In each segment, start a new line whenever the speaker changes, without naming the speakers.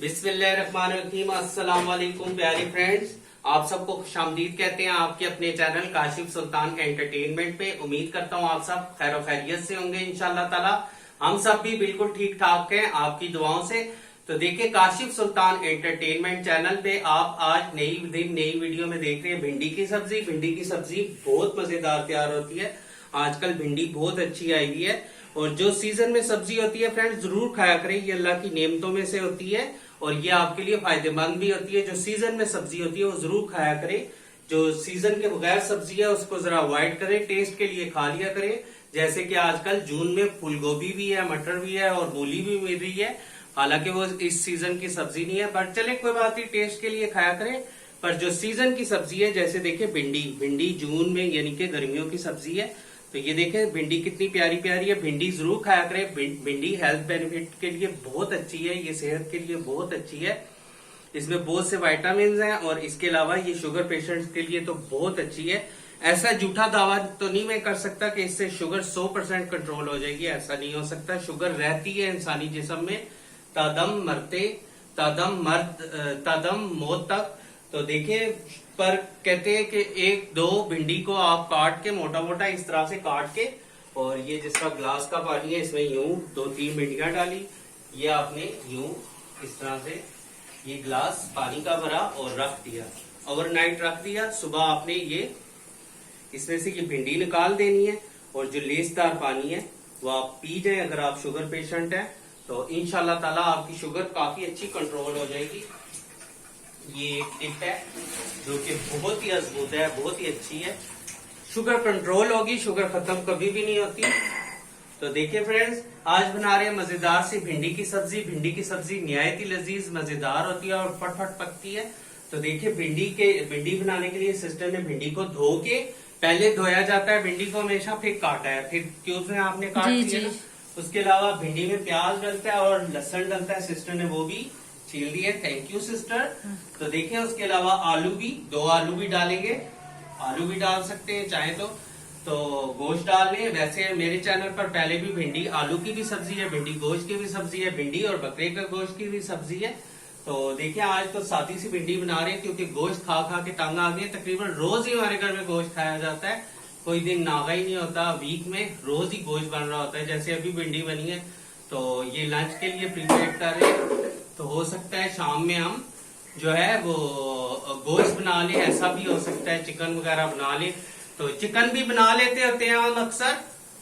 बिस्मिल्लाहिर्रहमानिर्रहीम। अस्सलाम वालेकुम प्यारे फ्रेंड्स, आप सबको खुशामदीद कहते हैं आपके अपने चैनल काशिफ सुल्तान एंटरटेनमेंट पे। उम्मीद करता हूँ आप सब खैर खैरियत से होंगे इंशाल्लाह ताला। हम सब भी बिल्कुल ठीक ठाक हैं आपकी दुआओं से। तो देखिए, काशिफ सुल्तान एंटरटेनमेंट चैनल पे आप आज नई वीडियो में देख रहे हैं भिंडी की सब्जी। भिंडी की सब्जी बहुत मजेदार तैयार होती है। आजकल भिंडी बहुत अच्छी आई हुई है और जो सीजन में सब्जी होती है फ्रेंड्स जरूर खाया करें, ये अल्लाह की नेमतों में से होती है और ये आपके लिए फायदेमंद भी होती है। जो सीजन में सब्जी होती है वो जरूर खाया करें। जो सीजन के बगैर सब्जी है उसको जरा अवॉइड करें, टेस्ट के लिए खा लिया करें। जैसे कि आजकल जून में फूल गोभी भी है, मटर भी है और मूली भी मिल रही है। हालांकि वो इस सीजन की सब्जी नहीं है, पर चले कोई बात नहीं, टेस्ट के लिए खाया करें। पर जो सीजन की सब्जी है, जैसे देखिए भिंडी जून में यानी कि गर्मियों की सब्जी है। तो ये देखें भिंडी कितनी प्यारी प्यारी है। भिंडी जरूर खाया करें। भिंडी हेल्थ बेनिफिट के लिए बहुत अच्छी है, ये सेहत के लिए बहुत अच्छी है। इसमें बहुत से विटामिन हैं और इसके अलावा ये शुगर पेशेंट्स के लिए तो बहुत अच्छी है। ऐसा झूठा दावा तो नहीं मैं कर सकता कि इससे शुगर 100% कंट्रोल हो जाएगी, ऐसा नहीं हो सकता। शुगर रहती है इंसानी जिस्म में तादम मरते तादम मौत तक। तो देखिए, पर कहते हैं कि एक दो भिंडी को आप काट के मोटा मोटा इस तरह से काट के, और ये जिसका ग्लास का पानी है इसमें यूं 2-3 भिंडियां डाली, ये आपने यूं इस तरह से ये ग्लास पानी का भरा और रख दिया, ओवरनाइट रख दिया। सुबह आपने ये इसमें से ये भिंडी निकाल देनी है और जो लेसदार पानी है वो आप पी जाए। अगर आप शुगर पेशेंट हैं तो इंशाल्लाह ताला आपकी शुगर काफी अच्छी कंट्रोल हो जाएगी। ये एक टिप है जो कि बहुत ही मजबूत है, बहुत ही अच्छी है। शुगर कंट्रोल होगी, शुगर खत्म कभी भी नहीं होती। तो देखिए फ्रेंड्स, आज बना रहे हैं मजेदार सी भिंडी की सब्जी। भिंडी की सब्जी निहायत ही लजीज मजेदार होती है और फटफट पकती है। तो देखिए, भिंडी बनाने के लिए सिस्टर ने भिंडी को धो के पहले धोया जाता है भिंडी को हमेशा, फिर काटा है, फिर क्यूब में आपने काट दिया ना। उसके अलावा भिंडी में प्याज डलता है और लहसुन डलता है, सिस्टर ने वो भी छील दिए। Thank you sister. तो देखिए, उसके अलावा आलू भी 2 आलू भी डालेंगे, आलू भी डाल सकते हैं चाहे तो गोश्त डाल लें। वैसे मेरे चैनल पर पहले भी भिंडी आलू की भी सब्जी है, भिंडी गोश्त की भी सब्जी है, भिंडी और बकरे का गोश्त की भी सब्जी है। तो देखिए, आज तो सादी सी भिंडी बना रहे हैं क्योंकि गोश्त खा खा के तंग आ गए। तकरीबन रोज ही हमारे घर में गोश्त खाया जाता है, कोई दिन नागा ही नहीं होता। वीक में रोज ही गोश्त बन रहा होता है। जैसे अभी भिंडी बनी है तो ये लंच के लिए प्रिपेयर कर रहे हैं। तो हो सकता है शाम में हम जो है वो गोश्त बना ले, ऐसा भी हो सकता है चिकन वगैरह बना ले। तो चिकन भी बना लेते होते हैं हम अक्सर,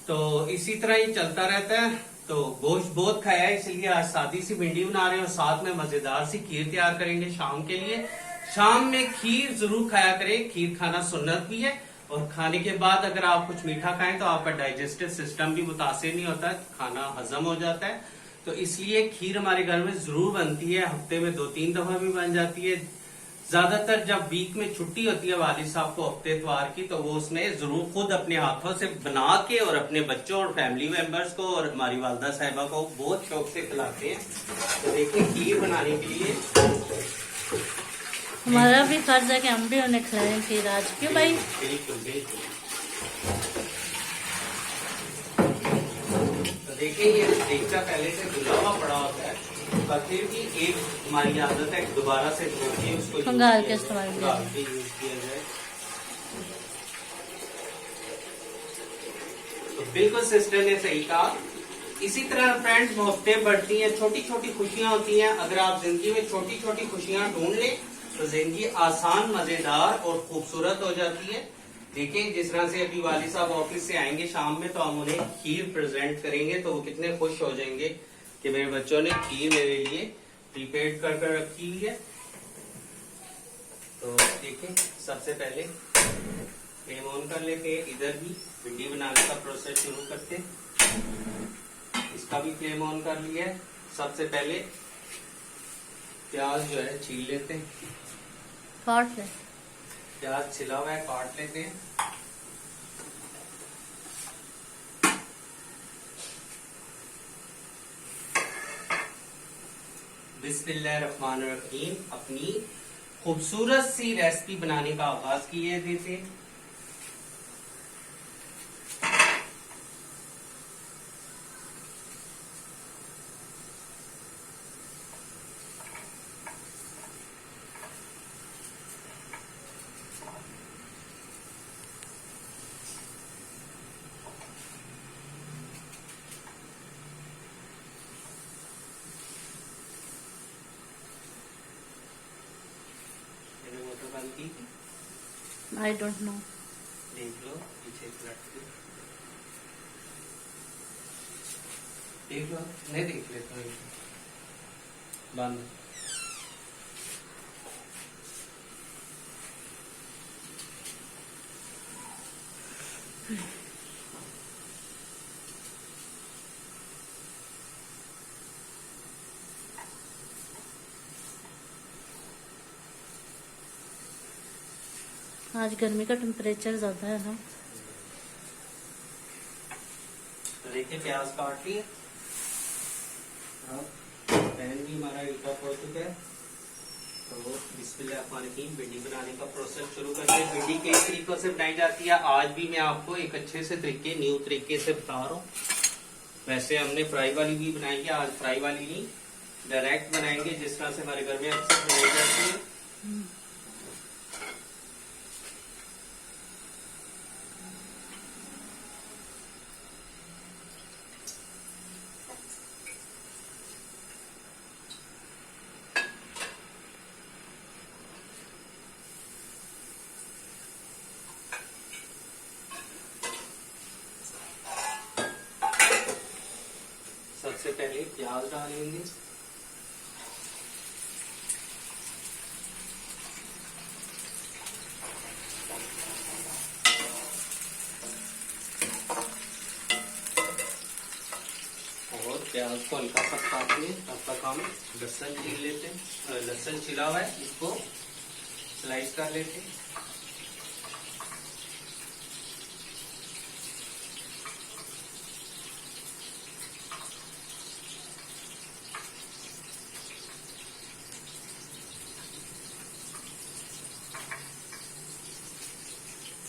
तो इसी तरह ही चलता रहता है। तो गोश्त बहुत खाया है इसलिए आज सादी सी भिंडी बना रहे हैं और साथ में मजेदार सी खीर तैयार करेंगे शाम के लिए। शाम में खीर जरूर खाया करें, खीर खाना सुन्नत भी है। और खाने के बाद अगर आप कुछ मीठा खाएं तो आपका डाइजेस्टिव सिस्टम भी मुतासिर नहीं होता, खाना हजम हो जाता है। तो इसलिए खीर हमारे घर में जरूर बनती है, हफ्ते में 2-3 दफा भी बन जाती है। ज्यादातर जब वीक में छुट्टी होती है वालिद साहब को हफ्ते इतवार की, तो वो उसमें जरूर खुद अपने हाथों से बना के और अपने बच्चों और फैमिली मेंबर्स को और हमारी वालदा साहिबा को बहुत शौक से खिलाते हैं। तो देखिए, खीर बनाने के लिए
हमारा भी फर्ज है कि हम भी उन्हें खिलाएं खीर आज, क्यों भाई?
बिल्कुल बिल्कुल। तो देखिए, ये देगचा पहले से धुला हुआ पड़ा होता है, पर फिर भी एक हमारी आदत है दोबारा से धो के उसको
खंगाल के इस्तेमाल
यूज किया जाए। तो बिल्कुल सिस्टर ने सही कहा। इसी तरह फ्रेंड्स मोहब्बतें बढ़ती हैं, छोटी छोटी खुशियां होती हैं। अगर आप जिंदगी में छोटी छोटी खुशियां ढूंढ लें तो जिंदगी आसान, मजेदार और खूबसूरत हो जाती है। देखिए, जिस तरह से अभी वाली साहब ऑफिस से आएंगे शाम में तो हम उन्हें खीर प्रेजेंट करेंगे, तो वो कितने खुश हो जाएंगे कि मेरे बच्चों ने खीर मेरे लिए प्रिपेयर कर रखी हुई है। तो देखिए, सबसे पहले फ्लेम ऑन कर लेते हैं। इधर भी भिंडी बनाने का प्रोसेस शुरू करते हैं। इसका भी फ्लेम ऑन कर लिया है। सबसे पहले प्याज जो है छील लेते हैं,
काट ले।
प्याज छिला हुआ है, काट लेते हैं। बिस्मिल्लाहिर्रहमानिर्रहीम। अपनी खूबसूरत सी रेसिपी बनाने का आगाज किए देते।
I don't know.
देख लो पीछे पलट के देख लो, नहीं देख लेता हूँ बंद।
आज गर्मी का टेम्परेचर ज्यादा है ना।
तो देखिए प्याज काट लिए, अब पैन भी हमारा हीट अप हो चुका है। तो बिस्मिल्लाहिर्रहमानिर्रहीम भिंडी बनाने का प्रोसेस शुरू करते हैं। भिंडी कई तरीकों से बनाई जाती है, आज भी मैं आपको एक अच्छे से तरीके न्यू तरीके से बता रहा हूँ। वैसे हमने फ्राई वाली भी बनाई है, आज फ्राई वाली नहीं डायरेक्ट बनाएंगे जिस तरह से हमारे घर में अक्सर बनाई जाती है। सबसे पहले प्याज डालेंगे, और प्याज को हल्का पकाते हैं तब तक हम लहसुन छील लेते हैं। लहसुन छिला हुआ है, इसको स्लाइस कर लेते हैं।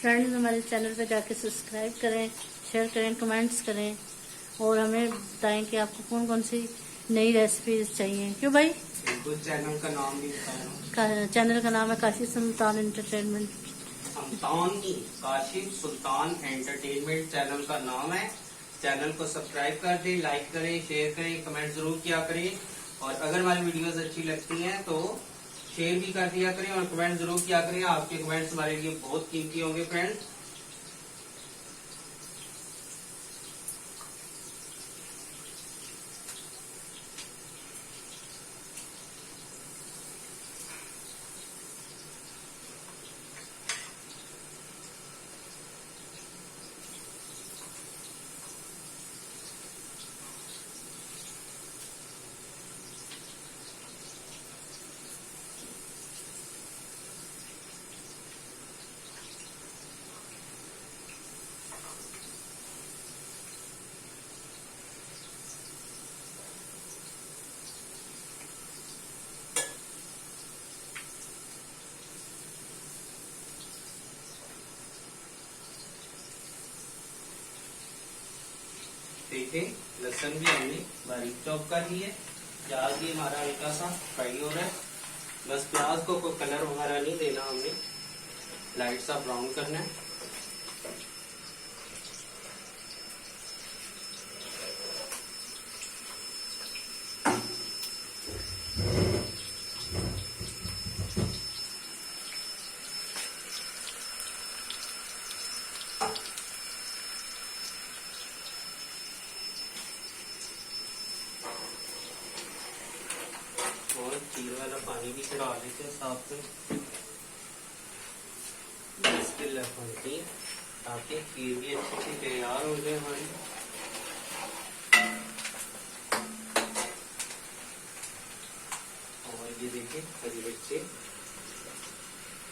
फ्रेंड्स हमारे चैनल पे जाके सब्सक्राइब करें, शेयर करें, कमेंट्स करें और हमें बताएं कि आपको कौन कौन सी नई रेसिपीज चाहिए। क्यों भाई?
बिल्कुल, चैनल का नाम भी बताना।
चैनल का नाम है काशिफ सुल्तान एंटरटेनमेंट।
काशिफ सुल्तान एंटरटेनमेंट चैनल का नाम है। चैनल को सब्सक्राइब कर दें, लाइक करें, शेयर करें, कमेंट जरूर किया करें। और अगर हमारी वीडियोस अच्छी लगती हैं तो शेयर भी कर दिया करें और कमेंट जरूर किया करें। आपके कमेंट्स हमारे लिए बहुत कीमती होंगे फ्रेंड्स। देखिए लहसुन भी हमने बारीक चॉप कर लिए, प्याज भी हमारा हल्का सा फ्राई हो रहा है। बस प्याज को कोई कलर वगैरह नहीं देना, हमने लाइट सा ब्राउन करना है। और खीर वाला पानी भी चढ़ा देते हैं साथ में, ताकि खीर भी अच्छी सी तैयार हो जाए हमारी। और ये देखिए हरी मिर्चे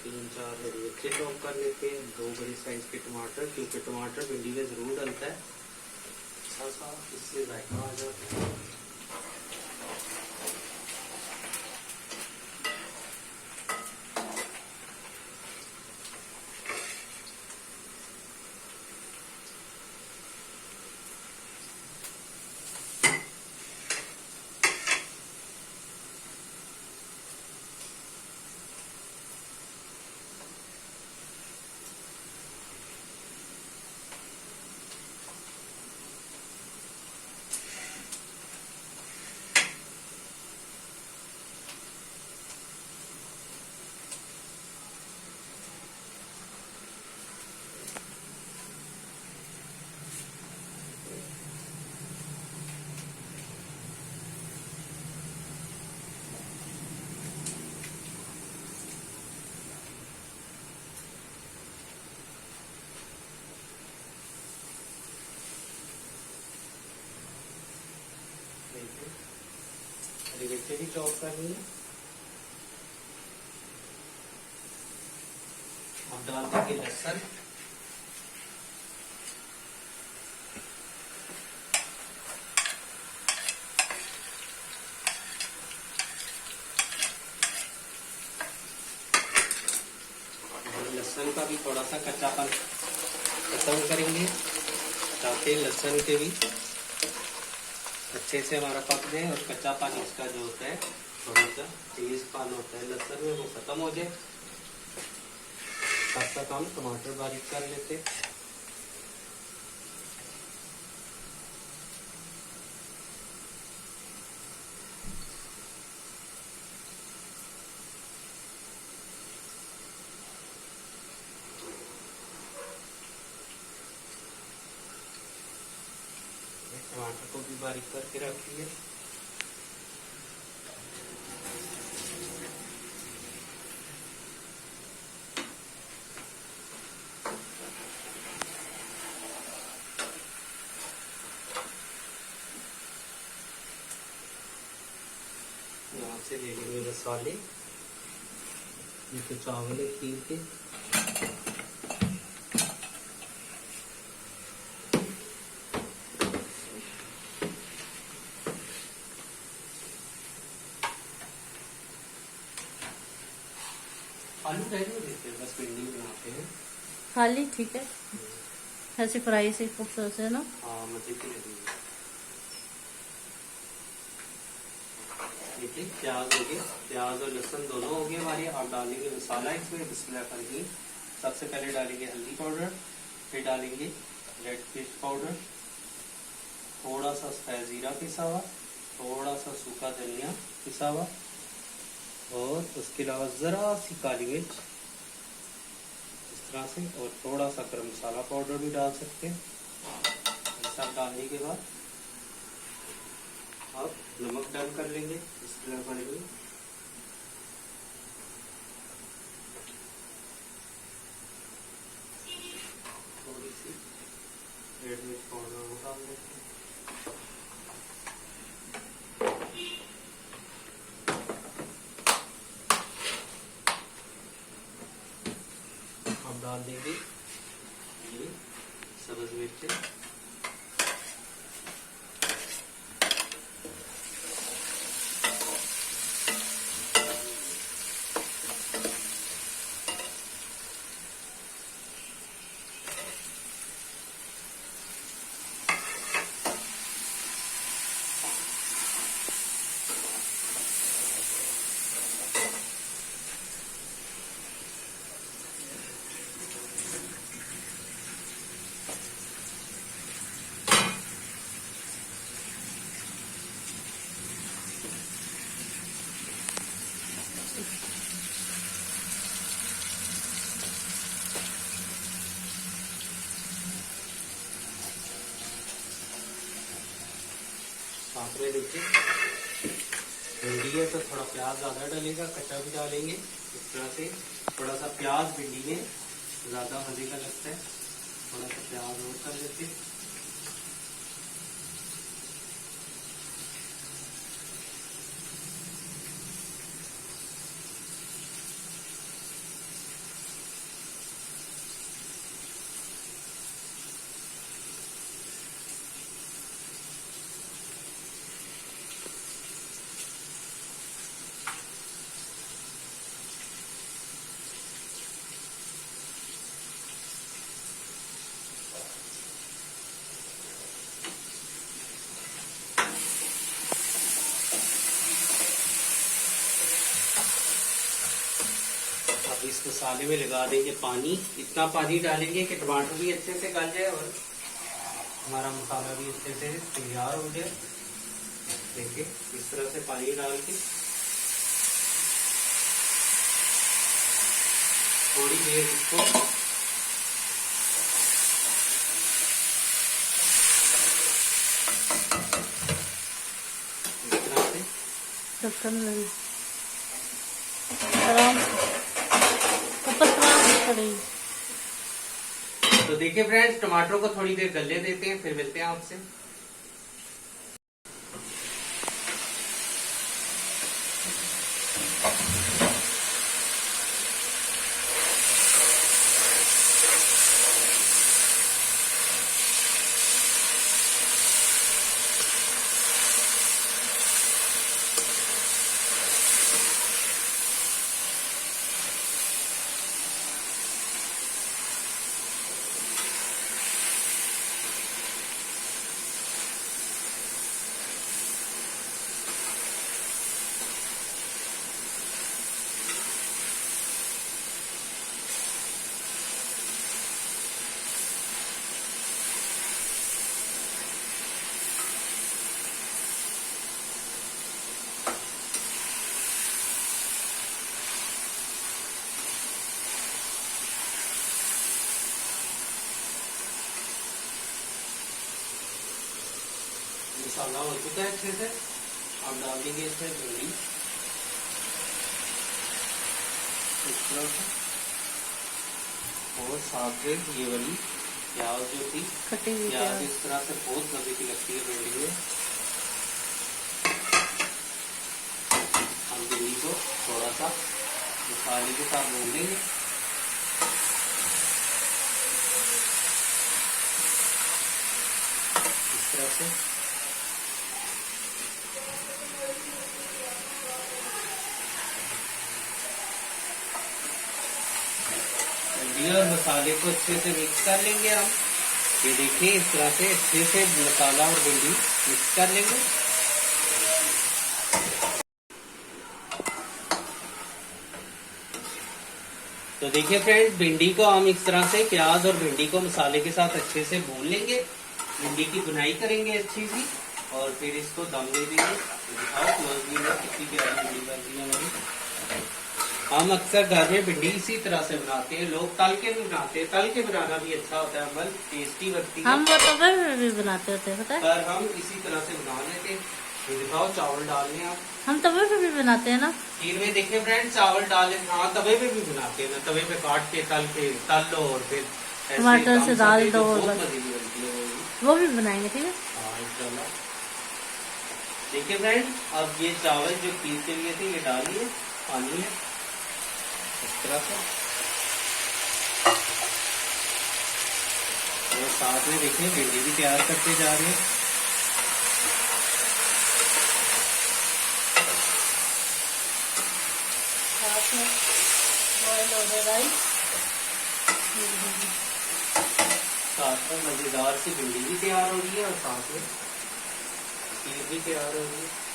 3-4 हरी मिर्चे चॉप कर लेते हैं, 2 बड़े साइज के टमाटर, क्योंकि टमाटर भिंडी में जरूर डलता है, अच्छा सा इससे जायका आ जाता है। हरी मिर्ची भी चॉप करनी है। अब डाल देंगे लहसुन। लहसुन का भी थोड़ा सा कच्चापन खत्म करेंगे ताकि लहसुन के भी अच्छे से हमारा पक जाए और कच्चा पानी इसका जो होता है थोड़ा सा तेज पान होता है लहसुन में वो खत्म हो जाए। तब तक हम टमाटर बारीक कर लेते। टमाटर को भी बारीक करके रखिए। यहाँ से ले लेंगे मसाले। ये तो चावल है खीर के। आलू रहने देते हैं, बस भिंडी बनाते हैं
खाली, ठीक है। ऐसे फ्राई से खूबसूरत से ना।
हाँ मजे की लगेगी। देखिए प्याज हो गया, प्याज और लहसुन दोनों हो गए हमारे। आप डालेंगे मसाला इसमें बिस्मिल्लाह करके। सबसे पहले डालेंगे हल्दी पाउडर, फिर डालेंगे रेड पेस्ट पाउडर, थोड़ा सा सफेद जीरा पिसा हुआ, थोड़ा सा सूखा धनिया पिसा हुआ और उसके अलावा जरा सी काली मिर्च इस तरह से, और थोड़ा सा गरम मसाला पाउडर भी डाल सकते हैं। ये सब डालने के बाद अब नमक डाल कर लेंगे इस तरह करेंगे। थोड़ी सी रेड मिर्च पाउडर वो डाल देते हैं। अब डाल देंगे ये सब्ज मिर्च। साथ में देखिए भिंडी है तो थोड़ा प्याज ज्यादा डलेगा, कच्चा भी डालेंगे। इस तरह से थोड़ा सा प्याज भिंडी में ज्यादा मजे का लगता है। थोड़ा सा प्याज और कर लेते हैं। इस मसाले में लगा देंगे पानी। इतना पानी डालेंगे कि टमाटर भी अच्छे से गल जाए और हमारा मसाला भी अच्छे से तैयार हो जाए। देखिए इस तरह से पानी डाल के थोड़ी देर इसको इस तरह से
ढक्कन आराम से ऊपर पड़ेगी।
तो देखिए फ्रेंड्स टमाटरों को थोड़ी देर गलने देते हैं, फिर मिलते हैं आपसे। मसाला हो चुका है अच्छे से। अब डाल देंगे इसमें भिंडी इस तरह से, और साथ में ये वाली प्याज जो थी,
कटी हुई
प्याज इस तरह से बहुत मजे की लगती है भिंडी में। हम भिंडी को थोड़ा सा मसाले के साथ भून लेंगे। इस तरह से भिंडी और मसाले को अच्छे से मिक्स कर लेंगे हम। ये देखिए इस तरह से अच्छे से मसाला और भिंडी मिक्स कर लेंगे। तो देखिए फ्रेंड्स, भिंडी को हम इस तरह से प्याज और भिंडी को मसाले के साथ अच्छे से भून लेंगे। भिंडी की बुनाई करेंगे अच्छी सी, और फिर इसको दम दे देंगे। दिखाओ क्लोज व्यू में कितनी प्यारी भिंडी बन रही है हमारी। हम अक्सर घर में भिंडी इसी तरह से बनाते हैं, लोग तल के भी बनाते हैं। तल के बनाना भी अच्छा होता है, बल टेस्टी बनती है।
हम वो तवे में भी बनाते होते हैं, पता है,
पर हम इसी तरह से बना लेते हैं। ये दिखाओ चावल डाल लें आप।
हम तवे पे भी बनाते हैं ना।
खीर में देखिए फ्रेंड, चावल डाल लें। हाँ, तवे पे भी बनाते हैं ना, तवे पे काट के तल लो और फिर ऐसे
टमाटर से डाल दो,
बहुत
बस।
मजे की बनती है
वो भी बनाएंगे, ठीक है।
हाँ, इंशाल्लाह। देखिए फ्रेंड, अब ये चावल जो खीर के लिए थे ये डालिए पानी में इस तरह से, और साथ में देखिए भिंडी भी तैयार करते जा रहे हैं।
साथ में बॉयल हो गया राइस,
साथ में मजेदार सी भिंडी भी तैयार हो रही है, और साथ में खीर भी तैयार हो रही है।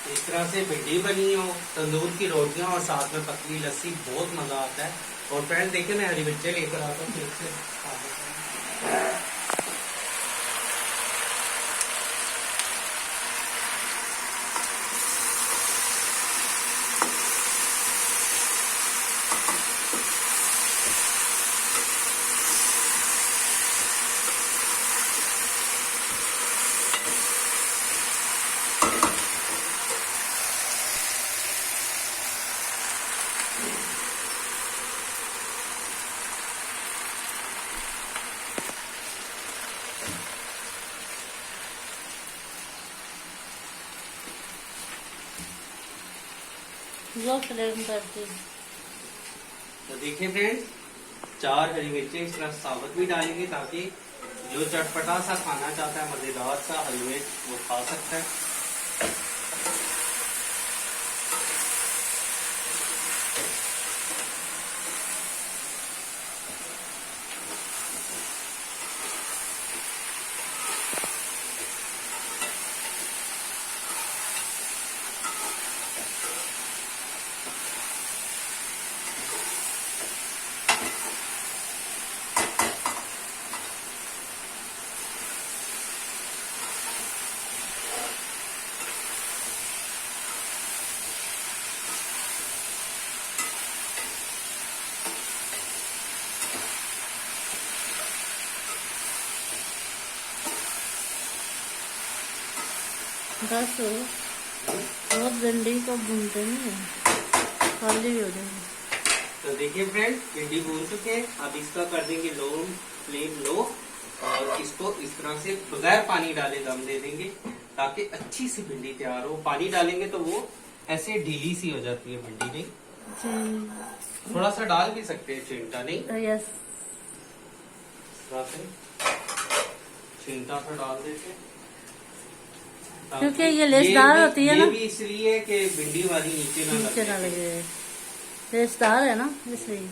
इस तरह से भिंडी बनी हो, तंदूर की रोटियां और साथ में पतली लस्सी, बहुत मजा आता है। और फ्रेंड देखिए, मैं हरी मिर्चें लेकर आता हूँ फिर से खा लेते हैं।
लो फ्लेम करती।
तो देखिए फ्रेंड, 4 हरी मिर्चें इस तरह साबुत भी डालेंगे, ताकि जो चटपटा सा खाना चाहता है, मजेदार सा हरी मिर्च, वो खा सकता है।
बस बहुत भिंडी को भूनते नहीं है, खाली हो जाएगी।
तो देखिए फ्रेंड, भिंडी भून चुके हैं। अब इसका कर देंगे लो फ्लेम लो, और इसको इस तरह से बगैर पानी डाले दम दे देंगे, ताकि अच्छी सी भिंडी तैयार हो। पानी डालेंगे तो वो ऐसे ढीली सी हो जाती है भिंडी, नहीं? थोड़ा सा डाल भी सकते हैं, चिमटा नहीं,
यस,
थोड़ा सा चिमटा सा डाल देते हैं,
क्योंकि ये लेसदार होती है ना।
ये भी इसलिए कि भिंडी वाली नीचे ना लगे।
लेसदार है ना, इसलिए।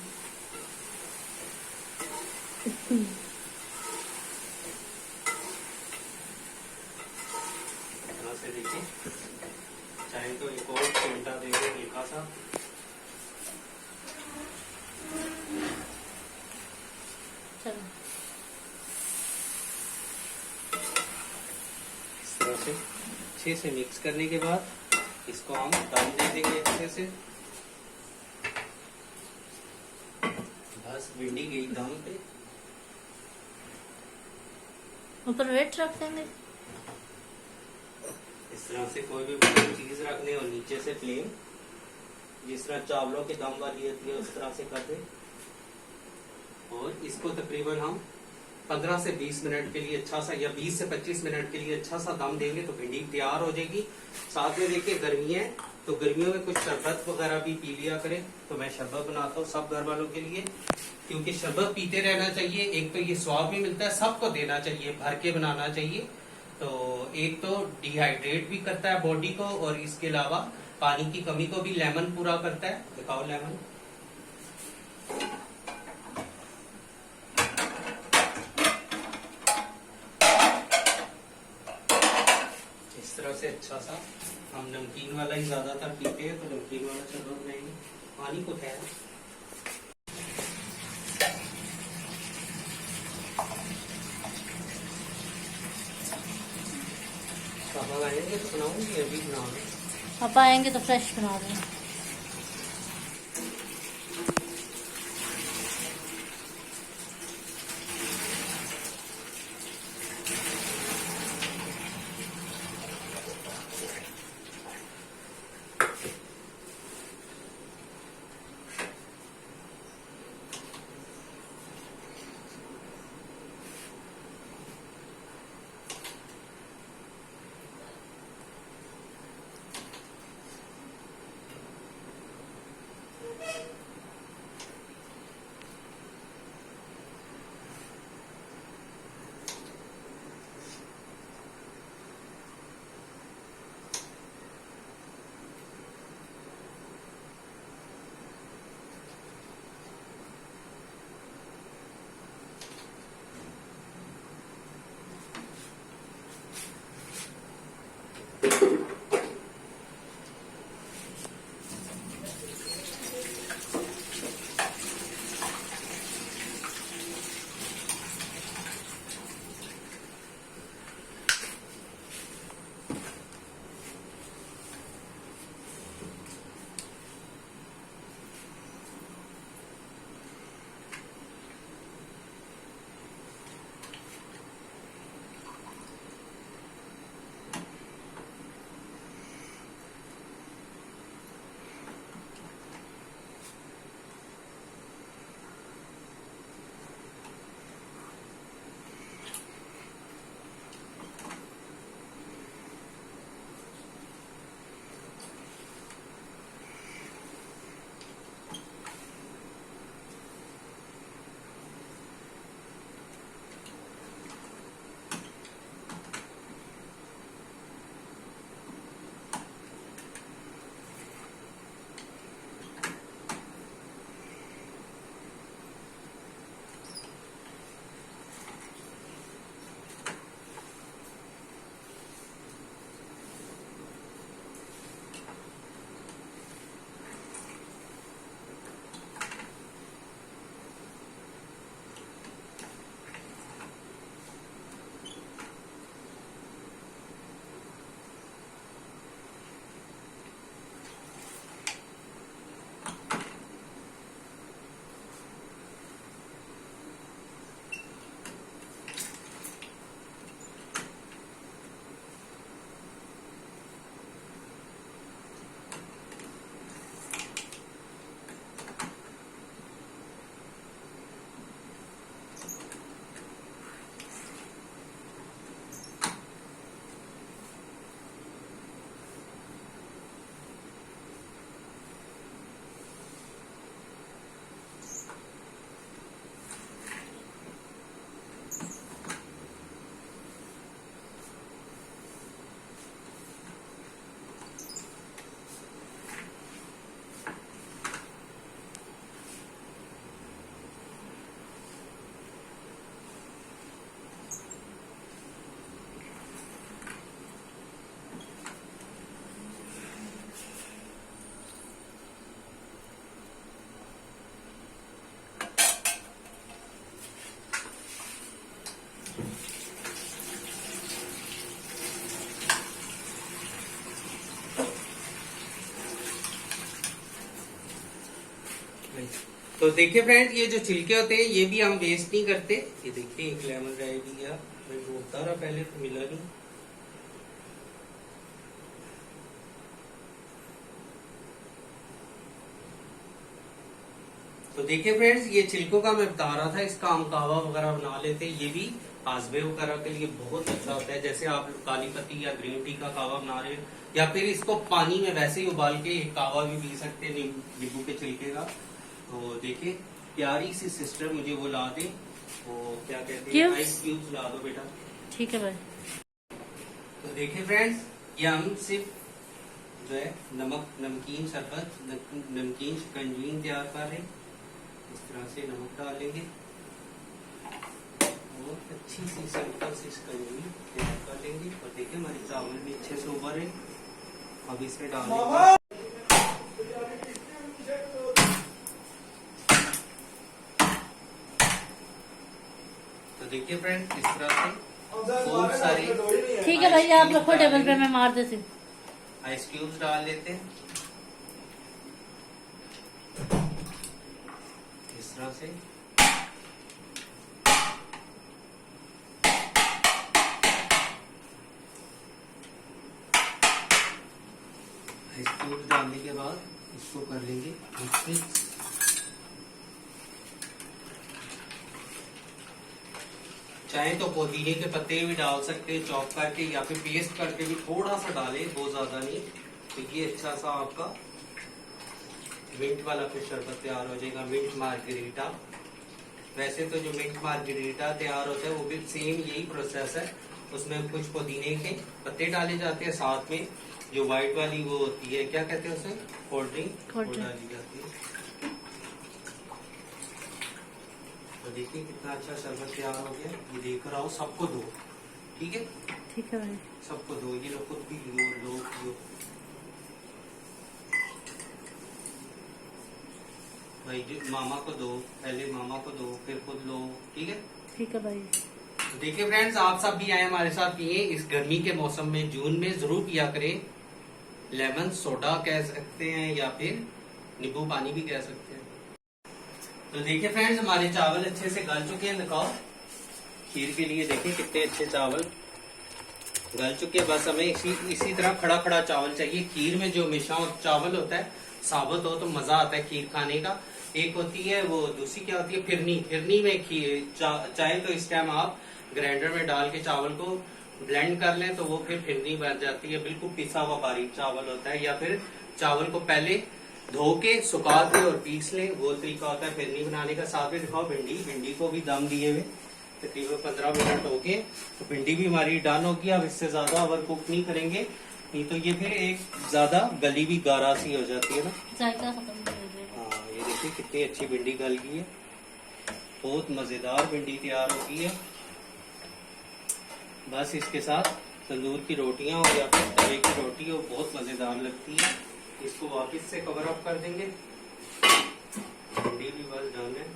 देखिए चाहे तो एक और चिमटा देंगे हल्का सा।
चलो
इस तरह से अच्छे से मिक्स करने के बाद इसको हम दम दे देंगे अच्छे से। बस भिंडी गई दम पे।
ऊपर वेट रख देंगे।
इस तरह से कोई भी बड़ी चीज रखने और नीचे से फ्लेम जिस तरह चावलों के दम वाली होती है उस तरह से कर दे। और इसको तकरीबन हम 15 से 20 मिनट के लिए अच्छा सा, या 20 से 25 मिनट के लिए अच्छा सा दम देंगे तो भिंडी तैयार हो जाएगी। साथ में देखिए गर्मी है तो गर्मियों में कुछ शरबत वगैरह भी पी लिया करें। तो मैं शरबत बनाता हूँ सब घर वालों के लिए, क्योंकि शरबत पीते रहना चाहिए। एक तो ये स्वाद भी मिलता है, सबको देना चाहिए, भर के बनाना चाहिए। तो एक तो डिहाइड्रेट भी करता है बॉडी को, और इसके अलावा पानी की कमी को भी लेमन पूरा करता है। दिखाओ लेमन। इस तरह से अच्छा सा, हम नमकीन वाला ही ज्यादातर पीते हैं तो नमकीन वाला शरबत बनाएंगे। पानी को है पापा आएंगे तो बनाऊंगी, अभी बनाऊंगी।
पापा आएंगे तो फ्रेश बना दें।
तो देखिए फ्रेंड्स, ये जो छिलके होते हैं ये भी हम वेस्ट नहीं करते। ये देखिए एक लेमन रह गया, मैं ढूंढता रहा पहले तो मिला नहीं। तो देखिए फ्रेंड्स, ये छिलकों का मैं बता रहा था, इसका हम कहवा वगैरह बना लेते हैं। ये भी हाजमे वगैरह के लिए बहुत अच्छा होता है। जैसे आप काली पत्ती या ग्रीन टी का कहवा बना रहे हैं, या फिर इसको पानी में वैसे ही उबाल के कहवा भी पी सकते हैं नींबू के छिलके का। तो देखिए प्यारी सी सिस्टर मुझे वो ला दे, वो क्या कहते हैं, आइस क्यूब्स ला दो बेटा।
ठीक है भाई।
तो देखिए फ्रेंड्स, ये हम सिर्फ जो है नमकीन शरबत, नमकीन शिकंजी तैयार कर रहे हैं। इस तरह से नमक डालेंगे और अच्छी सी सिंपल सी शिकंजी तैयार कर लेंगे। और देखिए हमारे चावल भी अच्छे से उबर है। अब इसमें डालेंगे तो देखिए फ्रेंड्स, इस तरह से खूब सारी
ठीक है भाई, आप रखो टेबल पे, मैं मार देती हूँ।
आइस क्यूब्स डाल लेते हैं इस तरह से। आइस क्यूब्स डालने के बाद इसको कर लेंगे मिक्स। चाहे तो पुदीने के पत्ते भी डाल सकते हैं चॉप करके, या फिर पेस्ट करके भी थोड़ा सा डालें, बहुत ज्यादा नहीं। तो ये अच्छा सा आपका मिंट वाला फिर शरबत तैयार हो जाएगा, मिंट मार्गरीटा। वैसे तो जो मिंट मार्गरीटा तैयार होता है वो भी सेम यही प्रोसेस है। उसमें कुछ पुदीने के पत्ते डाले जाते हैं, साथ में जो व्हाइट वाली वो होती है, क्या कहते हैं उसे, कोल्ड ड्रिंक, वो डाली जाती है। तो देखिए कितना अच्छा शरबत तैयार हो गया। ये देख रहा हूँ, सबको दो, ठीक है,
ठीक है भाई,
सबको दो। ये लोग खुद भी लियो, लो पियो भाई, मामा को दो, पहले मामा को दो फिर खुद लो, ठीक है।
ठीक है भाई।
तो देखिए फ्रेंड्स, आप सब भी आए हमारे साथ पिए इस गर्मी के मौसम में, जून में जरूर पिया करें। लेमन सोडा कह सकते हैं या फिर नींबू पानी भी कह सकते हैं। तो देखिए फ्रेंड्स, हमारे चावल अच्छे से गल चुके हैं। दिखाओ खीर के लिए, देखिए कितने अच्छे चावल गल चुके हैं। बस हमें इसी तरह खड़ा खड़ा चावल चाहिए। खीर में जो हमेशा चावल होता है साबुत हो तो मजा आता है खीर खाने का। एक होती है वो, दूसरी क्या होती है, फिरनी में खीर चाहे तो इस टाइम आप ग्राइंडर में डाल के चावल को ब्लेंड कर लें तो वो फिर फिरनी बन जाती है, बिल्कुल पिसा हुआ बारीक चावल होता है। या फिर चावल को पहले धो के सुखा के और पीस लें, वो तरीका होता है फिरनी बनाने का। साथ में दिखाओ भिंडी को भी दम दिए हुए तकरीबन 15 मिनट हो गए, तो भिंडी भी हमारी डन होगी। अब इससे ज्यादा ओवर कुक नहीं करेंगे, नहीं तो ये फिर एक ज्यादा गली भी गारा सी हो जाती है ना,
जायका खत्म कर देगा।
हाँ, ये देखिए कितनी अच्छी भिंडी गल गई है, बहुत मजेदार भिंडी तैयार हो गई है। बस इसके साथ तंदूर की रोटियां हो या फिर तवे की रोटी हो, बहुत मजेदार लगती है। इसको वापस से कवर अप कर देंगे, भिंडी भी बस डन है।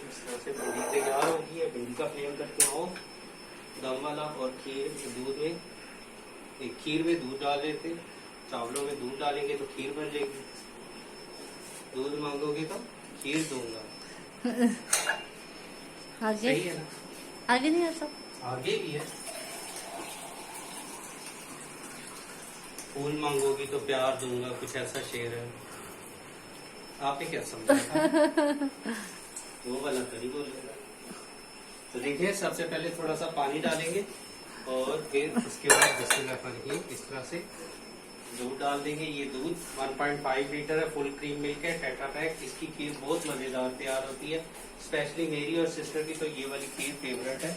इस तरह से भिंडी तैयार होगी है। भिंडी का फ्लेम करते हो दम वाला, और खीर दूध में, खीर में दूध डाल देते, चावलों में दूध डालेंगे तो खीर बन जाएगी। दूध मांगोगे तो खीर दूंगा।
आगे
सही है ना?
आगे नहीं आता,
आगे भी है। फूल मांगोगी तो प्यार दूंगा, कुछ ऐसा शेर है। आपने क्या समझा था? वो वाला तो नहीं बोलेगा। तो देखिए सबसे पहले थोड़ा सा पानी डालेंगे और फिर उसके बाद बिस्मिल्लाह करके इस तरह से दूध डाल देंगे। ये दूध 1.5 लीटर है, फुल क्रीम मिल्क है, टेट्रा पैक। इसकी खीर बहुत मजेदार तैयार होती है, स्पेशली मेरी और सिस्टर की तो ये वाली खीर फेवरेट है।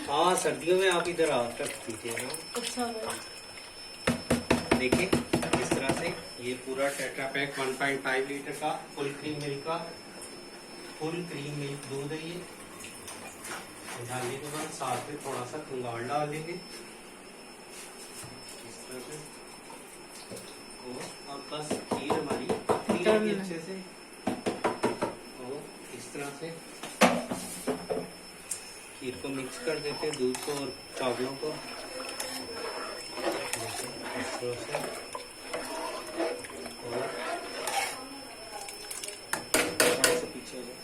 हाँ, सर्दियों में आप इधर आकर पीजिए ना।
अच्छा
देखिए इस तरह से ये पूरा टेट्रा पैक 1.5 लीटर का फुल क्रीम मिल्क दूध है। ये डालने के बाद साथ में थोड़ा सा खंगाल डाल देंगे इस तरह से। और अब बस खीर हमारी अच्छे से और इस तरह से खीर को मिक्स कर देते हैं, दूध को और चावलों को इस तरह से। और थोड़ा सा पीछे हो जाए।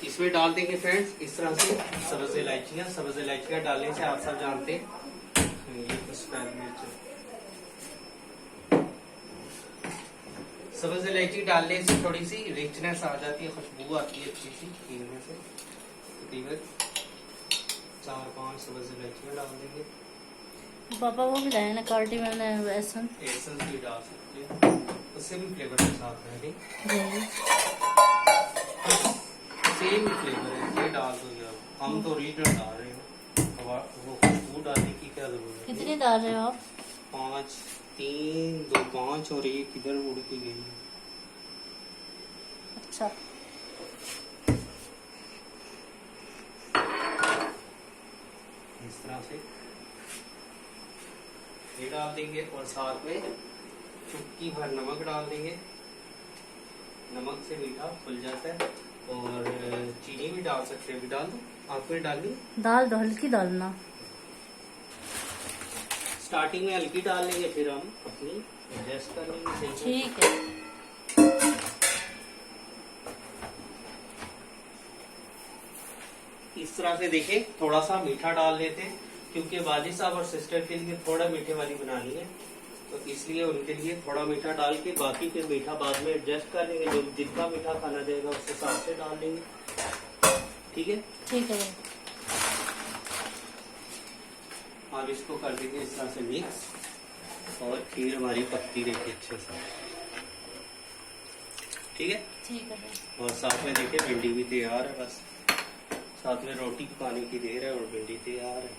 इसमें डाल देंगे फ्रेंड्स इस तरह से सब्ज इलायचियाँ। सब्ज इलायचियाँ डालने से आप सब जानते हैं ये कश्मीरी मिर्च, सब्ज इलायची डालने से थोड़ी सी रिचनेस आ जाती है, खुशबू आती है अच्छी सी खीर में से। तकरीबन 4-5 सब्ज इलायचियाँ डाल देंगे।
पापा वो भी लाए ना कार्टी मैंने एसन
भी डाल सकते हैं, उससे भी फ्लेवर के साथ रहेंगे। सेम फ्लेवर है, ये डाल दो यार, हम तो ओरिजिनल डाल रहे हैं, वो खुशबू डालने की क्या जरूरत है।
कितनी डाल रहे हो आप?
5, 3, 2, 5 और एक इधर उड़ के गई।
अच्छा,
इस तरह से ये डाल देंगे और साथ में चुटकी भर नमक डाल देंगे। नमक से मीठा खुल जाता है। और चीनी भी डाल सकते हैं, भी डाल दो, आपको डालनी
डाल दो, हल्की डालना।
स्टार्टिंग में हल्की डाल लेंगे, फिर हम अपनी एडजस्ट कर लेंगे।
ठीक है।
इस तरह से देखिए थोड़ा सा मीठा डाल लेते हैं, क्योंकि वाजिद साहब और सिस्टर के लिए थोड़ा मीठे वाली बनानी है, तो इसलिए उनके लिए थोड़ा मीठा डाल के बाकी फिर मीठा बाद में एडजस्ट कर लेंगे। जो जितना मीठा खाना जाएगा उस हिसाब से डाल लेंगे। ठीक है,
ठीक है।
अब इसको कर देंगे इस तरह से मिक्स, और खीर हमारी पकती रहेगी अच्छे से। ठीक है,
ठीक है।
और साथ में देखिए भिंडी भी तैयार है, बस साथ में रोटी पकाने की देर है और भिंडी तैयार है।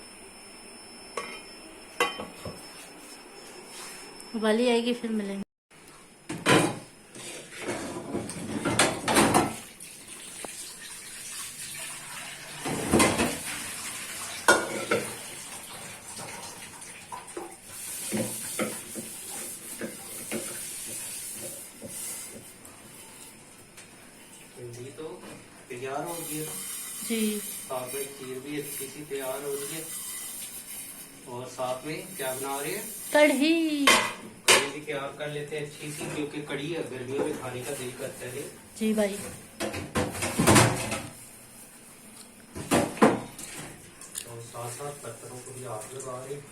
उबाली आएगी फिर मिलेंगे।
भिंडी तो तैयार हो गई है
जी,
साथ में खीर भी अच्छी सी तैयार हो रही है, और साथ में क्या बना रहे हैं,
कढ़ी।
कढ़ी भी तैयार कर लेते हैं अच्छी सी, क्योंकि कढ़ी गर्मियों में खाने का दिल करता है।
जी भाई।
और साथ साथ पत्थरों को भी आग लगा रहे हैं।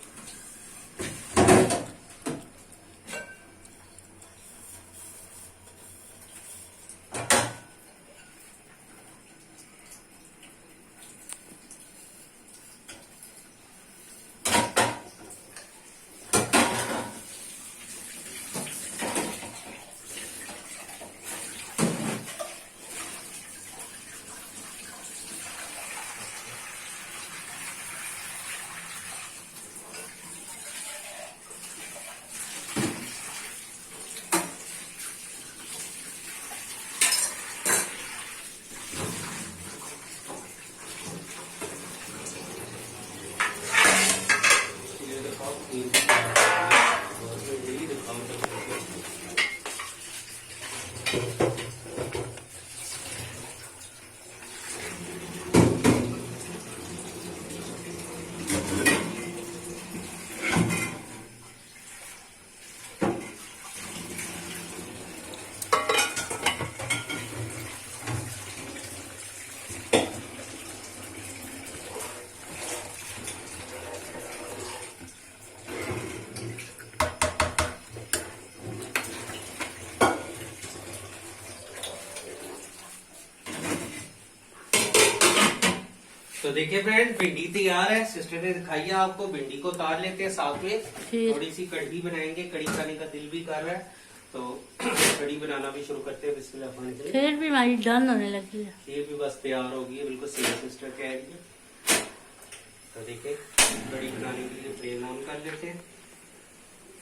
तो देखिए फ्रेंड, भिंडी तैयार है, सिस्टर ने दिखाई है आपको। भिंडी को उतार लेते हैं, साथ में थोड़ी सी कढ़ी बनाएंगे। कढ़ी खाने का दिल भी कर रहा है, तो कढ़ी बनाना भी शुरू करते हैं। बिस्मिल्लाह खाने से
खीर भी हमारी डन होने लगी है।
खीर भी बस तैयार हो गई है, बिल्कुल सेम सिस्टर कह रही है। तो देखिए कढ़ी बनाने के लिए फ्लेम ऑन कर लेते हैं,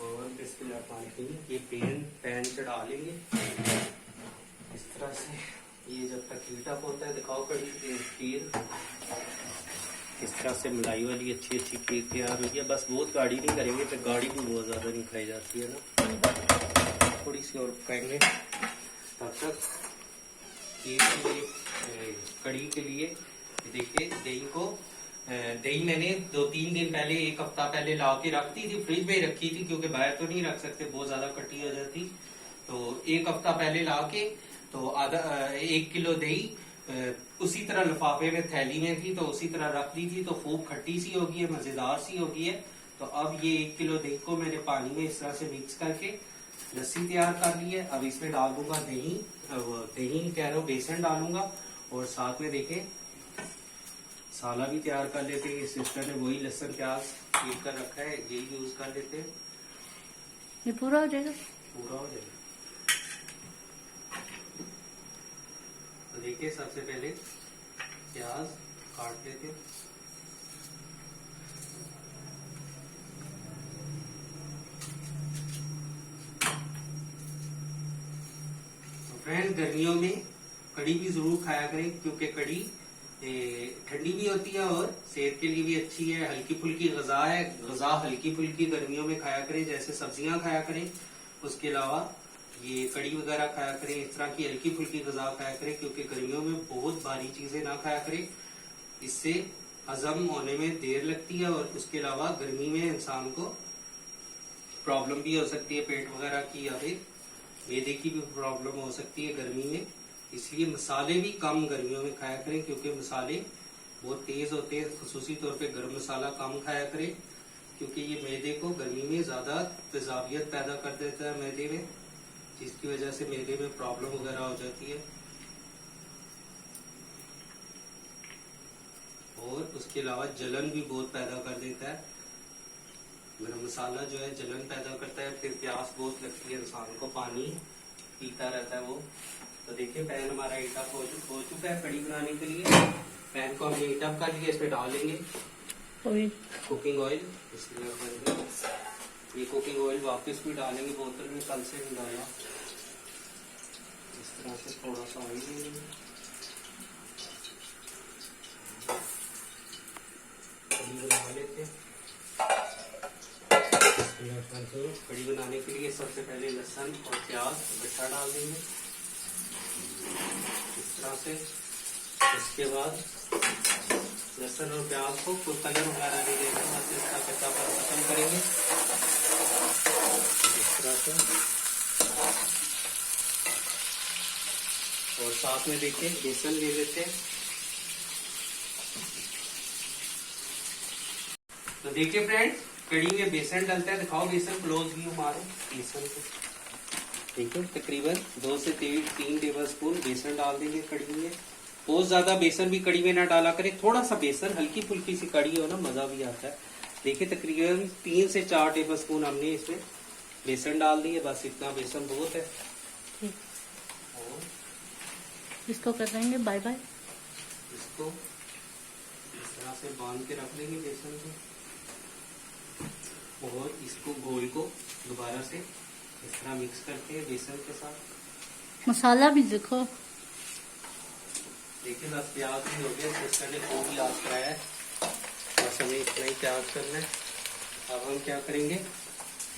और बिस्मिल्लाह खाने के लिए ये पैन चढ़ा लेंगे इस तरह से। ये जब तक हीट अप होता है, दिखाओ कढ़ी खीर इस तरह से मलाई वाली अच्छी अच्छी खीर तैयार हुई है। बस बहुत गाढ़ी नहीं करेंगे, तो गाढ़ी भी बहुत ज्यादा नहीं खाई जाती है ना, थोड़ी सी और पकाएंगे तब तक। खीर के लिए, कड़ी के लिए। देखिए दही मैंने 2-3 दिन पहले, 1 हफ्ता पहले ला के रख दी थी, फ्रिज में रखी थी क्योंकि बाहर तो नहीं रख सकते, बहुत ज्यादा खट्टी हो जाती। तो 1 हफ्ता पहले ला के, तो 1 किलो दही उसी तरह लिफाफे में थैली में थी, तो उसी तरह रख दी थी, तो खूब खट्टी सी होगी है, मजेदार सी होगी है। तो अब ये 1 किलो दही को मैंने पानी में इस तरह से मिक्स करके लस्सी तैयार कर ली है। अब इसमें डाल दूंगा दही कह रहा हूँ, बेसन डालूंगा, और साथ में देखें साला भी तैयार कर लेते हैं। सिस्टर ने वही लहसुन प्याज पीस कर रखा है, यही यूज कर लेते हैं।
ये पूरा हो जाएगा?
पूरा हो जाएगा। तो देखिए सबसे पहले प्याज काट लेते हैं। तो फ्रेंड, गर्मियों में कड़ी भी जरूर खाया करें, क्योंकि कड़ी ठंडी भी होती है और सेहत के लिए भी अच्छी है। हल्की फुल्की गजा है, गजा हल्की फुल्की गर्मियों में खाया करें, जैसे सब्जियां खाया करें, उसके अलावा ये कड़ी वगैरह खाया करें। इस तरह की हल्की फुल्की गजा खाया करें, क्योंकि गर्मियों में बहुत भारी चीजें ना खाया करें, इससे हजम होने में देर लगती है, और उसके अलावा गर्मी में इंसान को प्रॉब्लम भी हो सकती है, पेट वगैरह की, या फिर मैदे की भी प्रॉब्लम हो सकती है गर्मी में। इसलिए मसाले भी कम गर्मियों में खाया करें, क्योंकि मसाले बहुत तेज होते हैं। खुसूसी तौर पे गरम मसाला कम खाया करें, क्योंकि ये मैदे को गर्मी में ज्यादा तेजाबियत पैदा कर देता है मैदे में, जिसकी वजह से मैदे में प्रॉब्लम वगैरह हो जाती है। और उसके अलावा जलन भी बहुत पैदा कर देता है। गरम मसाला जो है जलन पैदा करता है, फिर प्यास बहुत लगती है इंसान को, पानी पीता रहता है वो। तो देखिए पैन हमारा हीटअप हो चुका है कड़ी बनाने के लिए। पैन को हमने हीटअप कर लिया, इसमें डाल लेंगे कुकिंग ऑयल। ये कुकिंग ऑयल वापस भी डालेंगे बोतल में, कल से नहीं डाला। इस तरह से थोड़ा सा ऑयल लेंगे, कड़ी बना लेते हैं। कड़ी बनाने के लिए सबसे पहले लहसुन और प्याज गट्ठा डाल देंगे इस तरह से। इसके बाद लहसुन और प्याज को कोई कलर वगैरह नहीं देना, बस इसका कच्चापन खत्म करेंगे इस तरह से। और साथ में देखिए बेसन ले लेते हैं। तो देखिए फ्रेंड्स, कड़ी में बेसन डलता है, दिखाओ बेसन, क्लोज व्यू मारो बेसन को। देखिए तकरीबन 2 से 3 टेबल स्पून बेसन डाल देंगे कड़ी में। बहुत ज्यादा बेसन भी कड़ी में ना डाला करें, थोड़ा सा बेसन, हल्की फुल्की सी कड़ी हो ना, मजा भी आता है। देखिए तकरीबन 3 से 4 टेबल स्पून हमने इसमें बेसन डाल दिए, बस इतना बेसन बहुत है। और
इसको कर देंगे बाय बाय।
इसको इस तरह से बांध के रख देंगे बेसन को, और इसको घोल को दोबारा से इस तरह मिक्स करते हैं बेसन के साथ।
मसाला भी देखो,
देखिए बस प्याज भी हो गया, सिस्टर ने खूब याद कराया है, बस हमें इतना ही प्याज करना है। अब हम क्या करेंगे,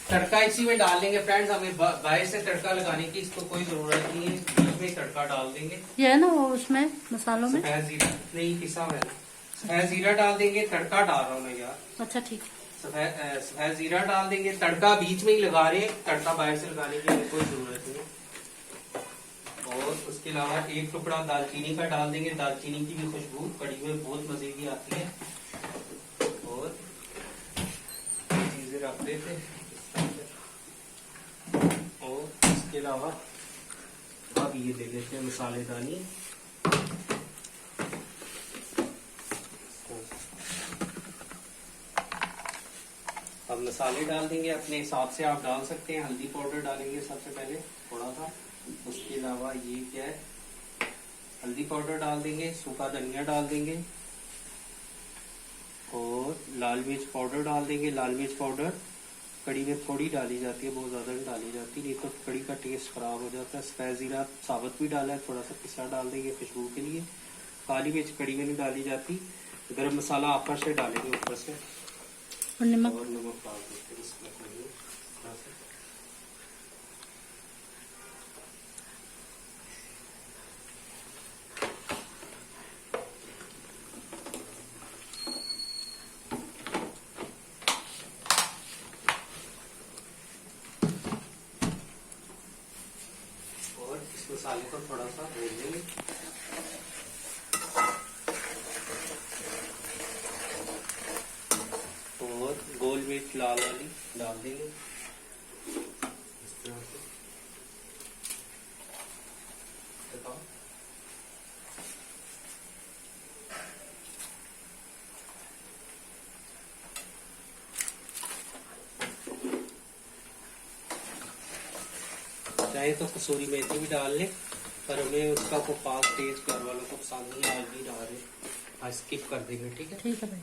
तड़का इसी में डाल देंगे फ्रेंड्स। हमें बाहर से तड़का लगाने की इसको कोई जरूरत नहीं है, बीच में तड़का डाल देंगे।
ये है ना वो उसमें मसालों में
सफेद जीरा नहीं पिसा हुआ है ना, सफेद जीरा डाल देंगे। तड़का डाल रहा हूँ मैं यार।
अच्छा ठीक है।
सफेद जीरा डाल देंगे, तड़का बीच में ही लगा रहे हैं, तड़का बाहर से लगाने की कोई जरूरत नहीं है। और उसके अलावा 1 टुकड़ा दालचीनी का डाल देंगे, दालचीनी की भी खुशबू कड़ी में बहुत मजे की आती है। और चीजें रख देते हैं, और इसके अलावा अब ये ले लेते हैं मसालेदानी। अब मसाले डाल देंगे, अपने हिसाब से आप डाल सकते हैं। हल्दी पाउडर डालेंगे सबसे पहले थोड़ा सा, उसके अलावा ये क्या है, हल्दी पाउडर डाल देंगे, सूखा धनिया डाल देंगे, और लाल मिर्च पाउडर डाल देंगे। लाल मिर्च पाउडर कड़ी में थोड़ी डाली जाती है, बहुत ज्यादा नहीं डाली जाती, नहीं तो कड़ी का टेस्ट खराब हो जाता है। सफेद जीरा साबुत भी डाला है, थोड़ा सा पिसा डाल देंगे खुशबू के लिए। काली मिर्च कड़ी में नहीं डाली जाती। गरम मसाला ऊपर से डालेंगे, ऊपर से,
और नमक
डाल देते हैं इसमें थोड़ा सा। मसाले को थोड़ा सा भून लेंगे। और गोल मिर्च लाल वाली डाल देंगे इस तरह से। बताओ चाहे तो कसूरी मेथी भी डाल लें, पर हमें उसका को पास तेज घर वालों को पसंद नहीं, आज नहीं डाल रहे, आज स्किप कर देंगे। ठीक है,
ठीक है भाई।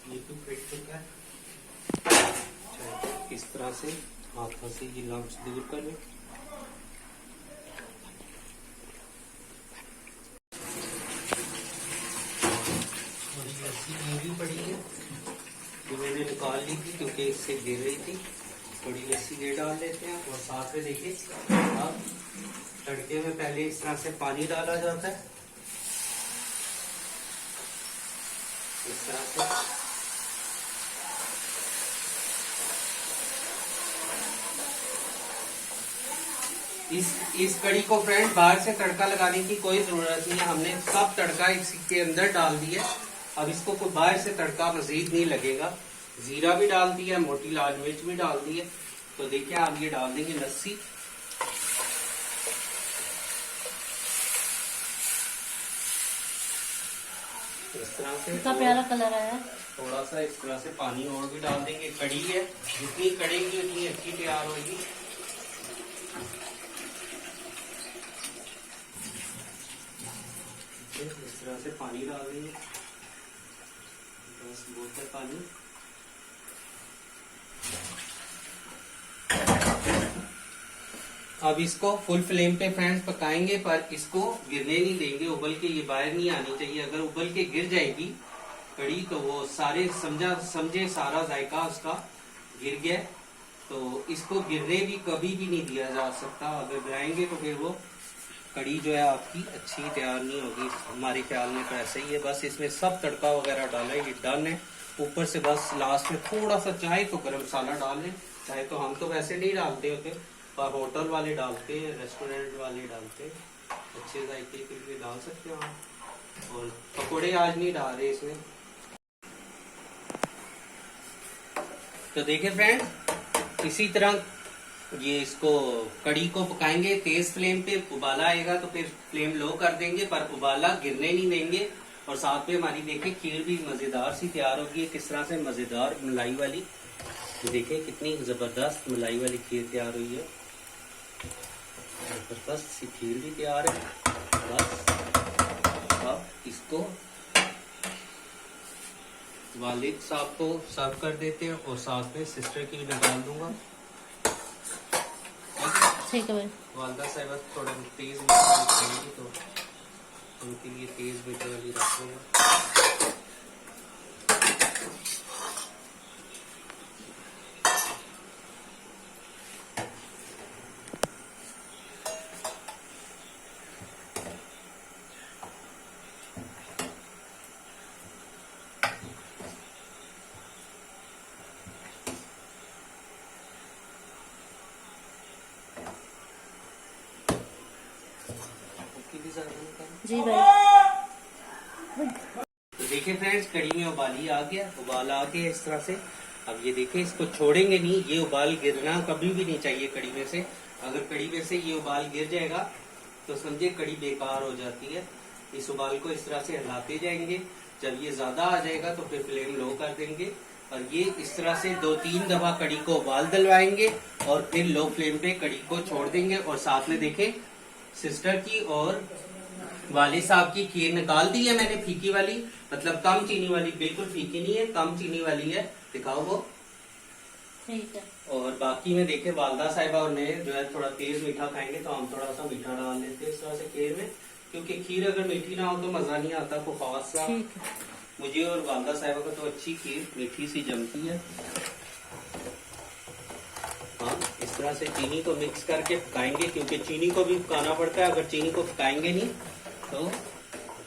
ये तो फिट चुका है। इस तरह से हाथों से ये लम्स दूर कर लें। थोड़ी लस्सी महंगी पड़ी है, जो मैंने निकाल ली थी क्योंकि इससे गिर रही थी। थोड़ी लस्सी ये डाल लेते हैं। और साथ में देखिए अब तड़के में पहले इस तरह से पानी डाला जाता है, इस तरह से। इस कड़ी को फ्रेंड बाहर से तड़का लगाने की कोई जरूरत नहीं है, हमने सब तड़का इसी के अंदर डाल दिया। अब इसको कोई बाहर से तड़का मजीद नहीं लगेगा। जीरा भी डाल दिया, मोटी लाल मिर्च भी डाल दी है। तो देखिए आप ये डाल देंगे लस्सी। इस तरह से
कितना प्यारा कलर आया है।
थोड़ा सा इस तरह से पानी और भी डाल देंगे। कड़ी है, जितनी कड़ेगी उतनी अच्छी तैयार होगी। इस तरह से पानी डाल देंगे, बस बहुत है पानी। अब इसको फुल फ्लेम पे फ्रेंड्स पकाएंगे, पर इसको गिरने नहीं देंगे। उबल के ये बाहर नहीं आनी चाहिए। अगर उबल के गिर जाएगी कड़ी तो वो सारे समझे सारा जायका उसका गिर गया। तो इसको गिरने भी कभी भी नहीं दिया जा सकता। अगर गिराएंगे तो फिर वो कड़ी जो है आपकी अच्छी तैयार नहीं होगी। हमारे ख्याल में तो ऐसे ही है। बस इसमें सब तड़का वगैरह डाला है, ये डन है। ऊपर से बस लास्ट में थोड़ा सा चाहे तो गरम मसाला डाल लें, चाहे तो हम तो वैसे नहीं डालते होते, पर होटल वाले डालते हैं, रेस्टोरेंट वाले डालते हैं। अच्छे जायके के लिए डाल सकते हो आप। और पकौड़े आज नहीं डाल रहे इसमें। तो देखिए फ्रेंड, इसी तरह ये इसको कड़ी को पकाएंगे तेज फ्लेम पे। उबाला आएगा तो फिर फ्लेम लो कर देंगे, पर उबाला गिरने नहीं देंगे। और साथ में हमारी देखिए खीर भी मजेदार सी तैयार होगी। किस तरह से मजेदार मलाई वाली, देखिए कितनी जबरदस्त मलाई वाली खीर तैयार हुई है। जबरदस्त सी खीर भी तैयार है। बस अब इसको वालिद साहब को सर्व कर देते हैं और साथ में सिस्टर की भी निकाल दूंगा।
ठीक है भाई।
वालदा साहिबा थोड़ा तेज मिर्च खाएंगी तो उनके लिए तेज मिर्च वाली रखूंगा।
जी भाई।
तो देखिए फ्रेंड्स, कड़ी में उबाली आ गया, उबाल आ गया इस तरह से। अब ये देखिए, इसको छोड़ेंगे नहीं, ये उबाल गिरना कभी भी नहीं चाहिए कड़ी में से। अगर कड़ी में से ये उबाल गिर जाएगा तो समझे कड़ी बेकार हो जाती है। इस उबाल को इस तरह से हिलाते जाएंगे। जब ये ज्यादा आ जाएगा तो फिर फ्लेम लो कर देंगे और ये इस तरह से 2-3 दफा कड़ी को उबाल दिलवाएंगे और फिर लो फ्लेम पे कड़ी को छोड़ देंगे। और साथ में देखें, सिस्टर की और वाली साहब की खीर निकाल दी है मैंने, फीकी वाली, मतलब कम चीनी वाली, बिल्कुल फीकी नहीं है, कम चीनी वाली है। दिखाओ वो,
ठीक है।
और बाकी में देखे वालदा साहिबा और मैं जो है थोड़ा तेज मीठा खाएंगे तो हम थोड़ा सा मीठा डाल लेते हैं इस तरह से खीर में, क्योंकि खीर अगर मीठी ना हो तो मजा नहीं आता को खास सा।
ठीक है।
मुझे और वालदा साहिबा को तो अच्छी खीर मीठी सी जमती है। हाँ, इस तरह से चीनी को मिक्स करके पकाएंगे, क्योंकि चीनी को भी पकाना पड़ता है। अगर चीनी को पकाएंगे नहीं तो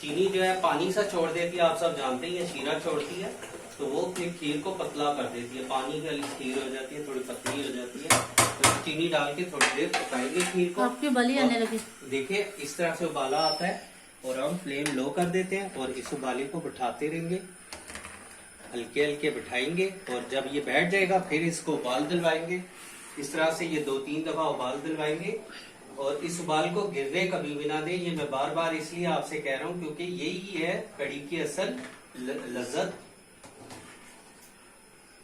चीनी जो है पानी सा छोड़ देती है, आप सब जानते ही है, शीरा छोड़ती है, तो वो फिर खीर को पतला कर देती है, पानी वाली खीर हो जाती है, थोड़ी पतली हो जाती है। तो चीनी डाल के थोड़ी देर पकाएंगे खीर को।
आपकी बली आने लगी।
देखिए इस तरह से उबाला आता है और हम फ्लेम लो कर देते हैं और इस उबाले को बिठाते रहेंगे, हल्के हल्के बिठाएंगे, और जब ये बैठ जाएगा फिर इसको उबाल दिलवाएंगे। इस तरह से ये 2-3 दफा उबाल दिलवाएंगे, और इस उबाल को गिरने कभी भी ना दें। ये मैं बार बार इसलिए आपसे कह रहा हूँ क्योंकि यही है कड़ी की असल लज्जत।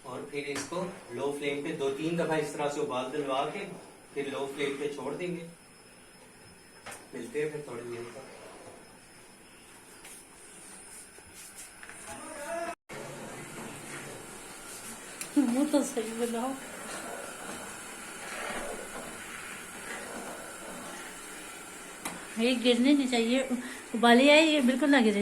और फिर इसको लो फ्लेम पे 2-3 दफा इस तरह से उबाल दिलवा के फिर लो फ्लेम पे छोड़ देंगे। मिलते हैं फिर थोड़ी देर तक।
वो तो सही बनाओ। ये गिरने नहीं चाहिए, उबाली आई ये बिल्कुल ना गिरे।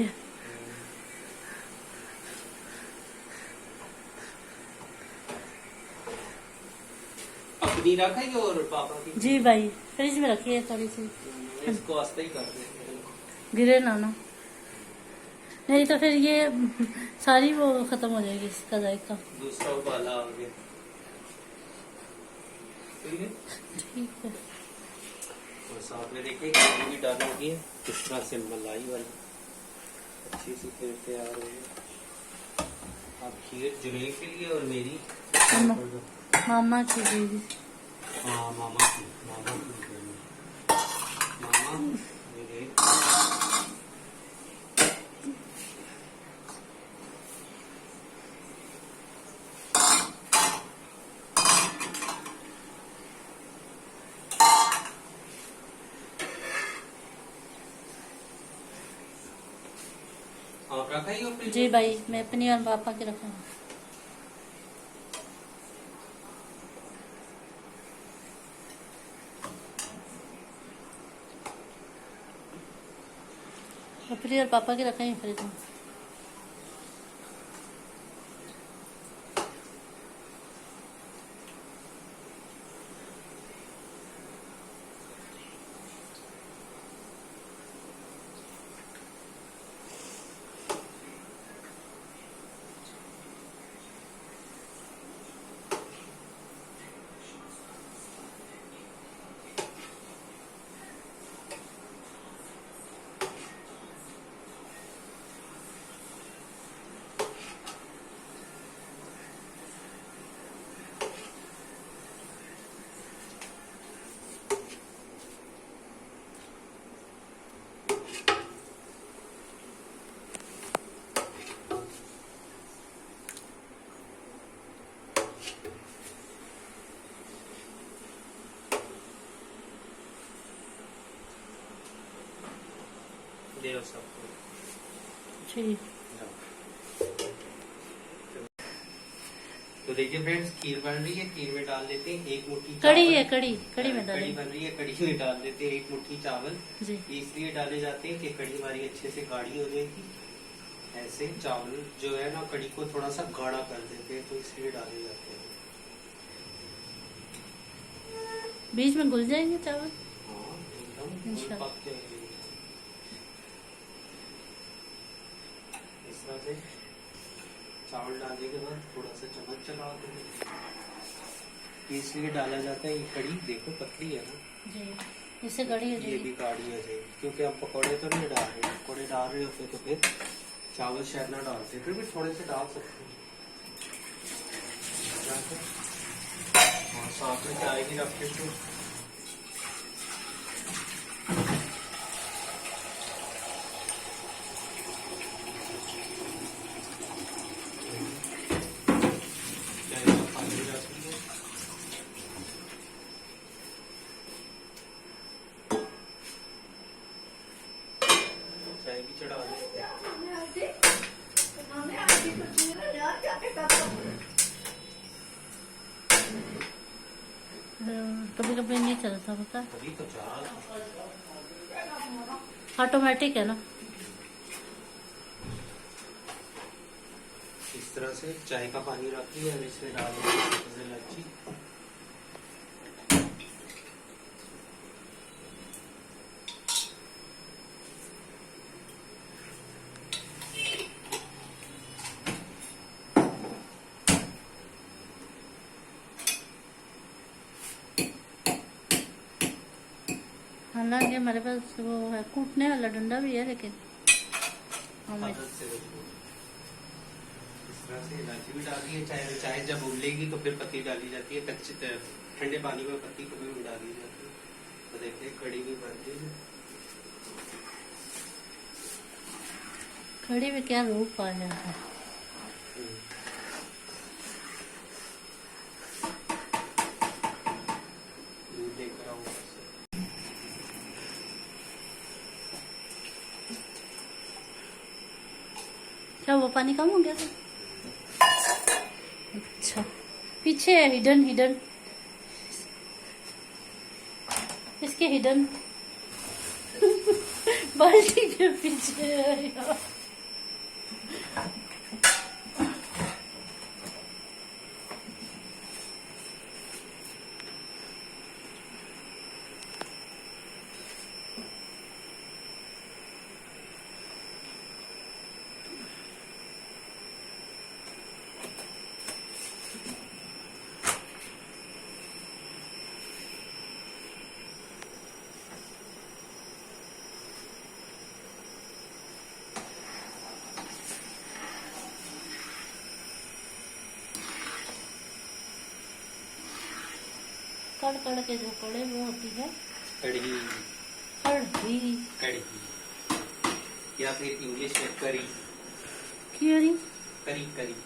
अपनी रखें और पापा की?
जी भाई, फ्रिज में रखिए थोड़ी सी,
इसको आस्ते ही कर दें,
गिरे ना ना, नहीं तो फिर ये सारी वो खत्म हो जाएगी इसका जायका।
दूसरा उबाला आ गया। ठीक है,
ठीक है।
और साथ में देखिए खीर भी डालोगी इस तरह से मलाई वाली अच्छी सी खीर तैयार हो गई। अब खीर जुनैद के लिए और मेरी
मामा की दीदी।
हाँ मामा की मामा मेरे आप रखा ही हो?
जी भाई, मैं अपनी और पापा के रखा हूँ। अपनी और पापा के रखा ही फ्रिज में।
दे सबको।
ठीक।
तो देखिए फ्रेंड्स, खीर बन रही है, खीर में डाल देते हैं 1 मुट्ठी
कड़ी
चावल।
है, कड़ी कड़ी में
कड़ी
डालें।
बन रही है, कड़ी में डाल देते हैं 1 मुट्ठी चावल।
जी।
ये इसलिए डाले जाते हैं कि कड़ी हमारी अच्छे से गाढ़ी हो जाएगी। ऐसे चावल जो है ना कड़ी को थोड़ा सा गाढ़ा कर देते हैं, तो इसलिए डाले जाते हैं।
बीच में घुल जाएंगे चावल।
हाँ एकदम
इंशाल्लाह।
पक जाएंगे इस तरह से। चावल डालने के बाद थोड़ा सा चम्मच चला देंगे। इसलिए डाला जाता है। ये कड़ी देखो पतली है ना
जी, इससे कड़ी हो
ये
जाएगी।
भी गाढ़ी हो जाएगी, क्योंकि हम पकौड़े तो नहीं डाल रहे। पकौड़े डाल रहे होते तो फिर चावल शायद ना डालते, फिर भी थोड़े से डाल सकते हैं। और साथ में चाय भी रख देते हैं। चाय का पानी भी रख देंगे। चाय भी चढ़ा देते हैं।
कभी कभी नहीं चलता पता।
अभी तो चार
ऑटोमेटिक है ना।
इस तरह से चाय का पानी रख लिया और इसमें डाल दिया इलायची।
हालांकि हमारे पास वो है कूटने वाला डंडा भी है, लेकिन हमें
आदत से इस तरह से इलायची भी डाल दी है। चाय चाय जब उबलेगी तो फिर पत्ती डाली जाती है, कच्चे ठंडे पानी में पत्ती कभी भी डाली जाती है। तो देखते हैं कड़ी भी बन गई।
कड़ी में क्या रूप आ जाता है।
दूध लेकर आऊंगा।
क्या वो पानी कम हो गया था? अच्छा, पीछे है हिडन हिडन, इसके हिडन बाल्टी के पीछे है यार। कड़ कड़ के जो कड़े वो होती है
कड़ी।
कड़ी।
कड़ी या फिर इंग्लिश में करी।
क्यों?
करी करी।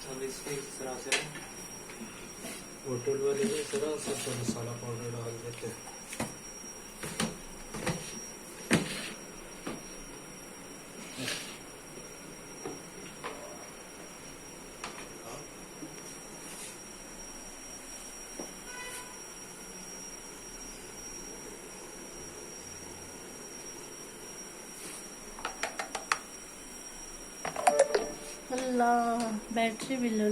अब इसमें इस तरह से होटल वाले में थोड़ा सा मसाला पाउडर डाल देते हैं।
अल्लाह, बैटरी भी लो।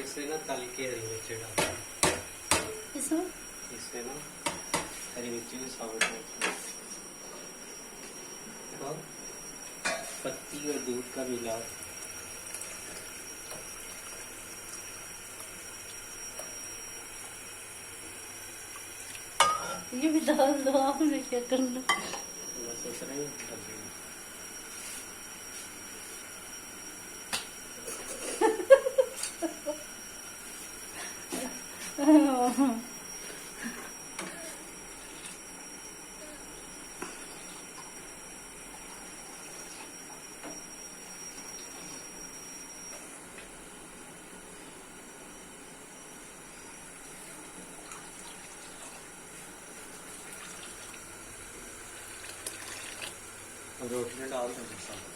इसमें ना तल के हरी मिर्ची डालते हैं। इसमें ना हरी मिर्ची भी साबुत और पत्ती और दूध का मिलाप।
ये भी डाल दो, आपने क्या करना।
मैं सोच रही हूँ रोटी में डाल दो मसाला।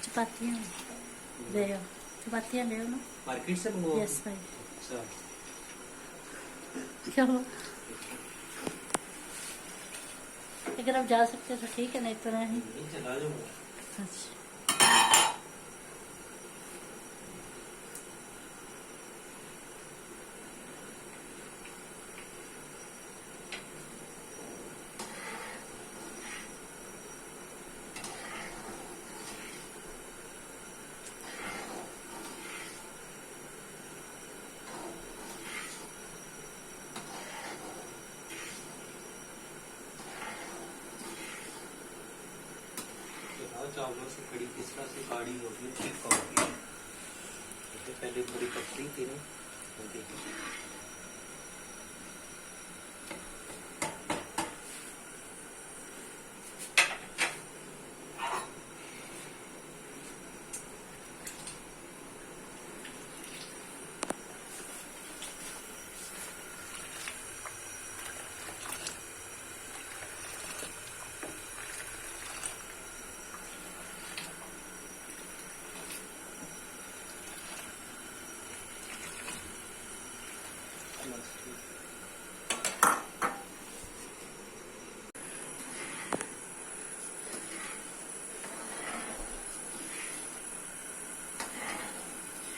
चपातियाँ ले आओ, चपातियाँ ले आओ ना।
मार्केट से मंगवाओ?
यस भाई।
अच्छा,
क्या हुआ? अगर आप जा सकते तो ठीक है, नहीं तो नहीं।
चला जाऊंगा।
अच्छा,
चावलों से कड़ी किस तरह से गाढ़ी होगी, ठीक होगी। तो पहले थोड़ी पतली थी ना, तो देखिए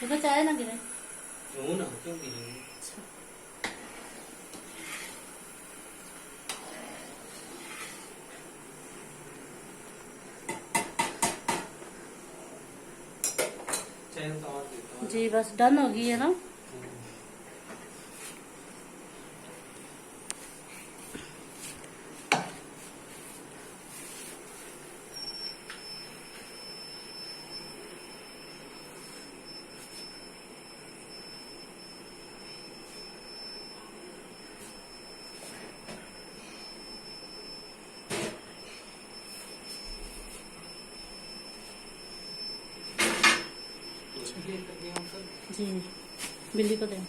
देखो चाय ना गिरे।
क्यों ना, क्यों गिरेंगे। चैन तो और देता हूँ।
जी बस डन हो गई है ना। जी बिल्ली को दें।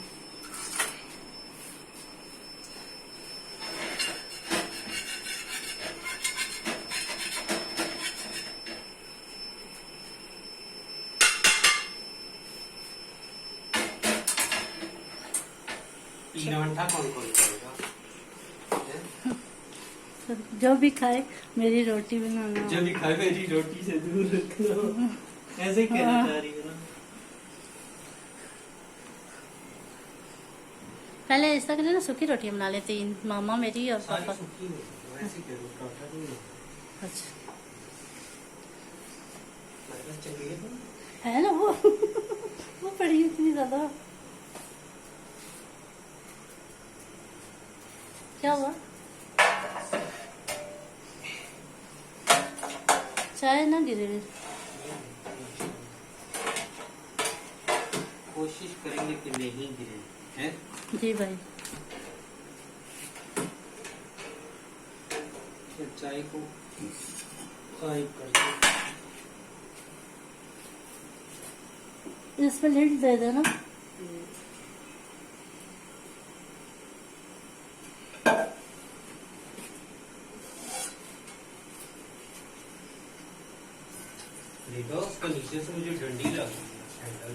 पीला अंडा कौन कौन करेगा?
जो भी खाए मेरी रोटी बनाना।
जो भी खाए मेरी रोटी से दूर रखना, ऐसे कहना चाह रही है ना।
पहले ऐसा करें ना, सूखी रोटियां बना लेते हैं मामा मेरी और
सारी
पापा।
सूखी नहीं, वैसे कह दो, पराठा नहीं है।
अच्छा
हमारे पास चल गई
है ना वो वो पड़ी इतनी ज्यादा। क्या हुआ? चाय ना गिरे।
कोशिश करेंगे कि नहीं गिरे, हैं?
जी भाई।
फिर चाय को गायब कर दो।
इसमें लिड दे देना।
देखो उसको नीचे से मुझे डंडी लगी हैंडल,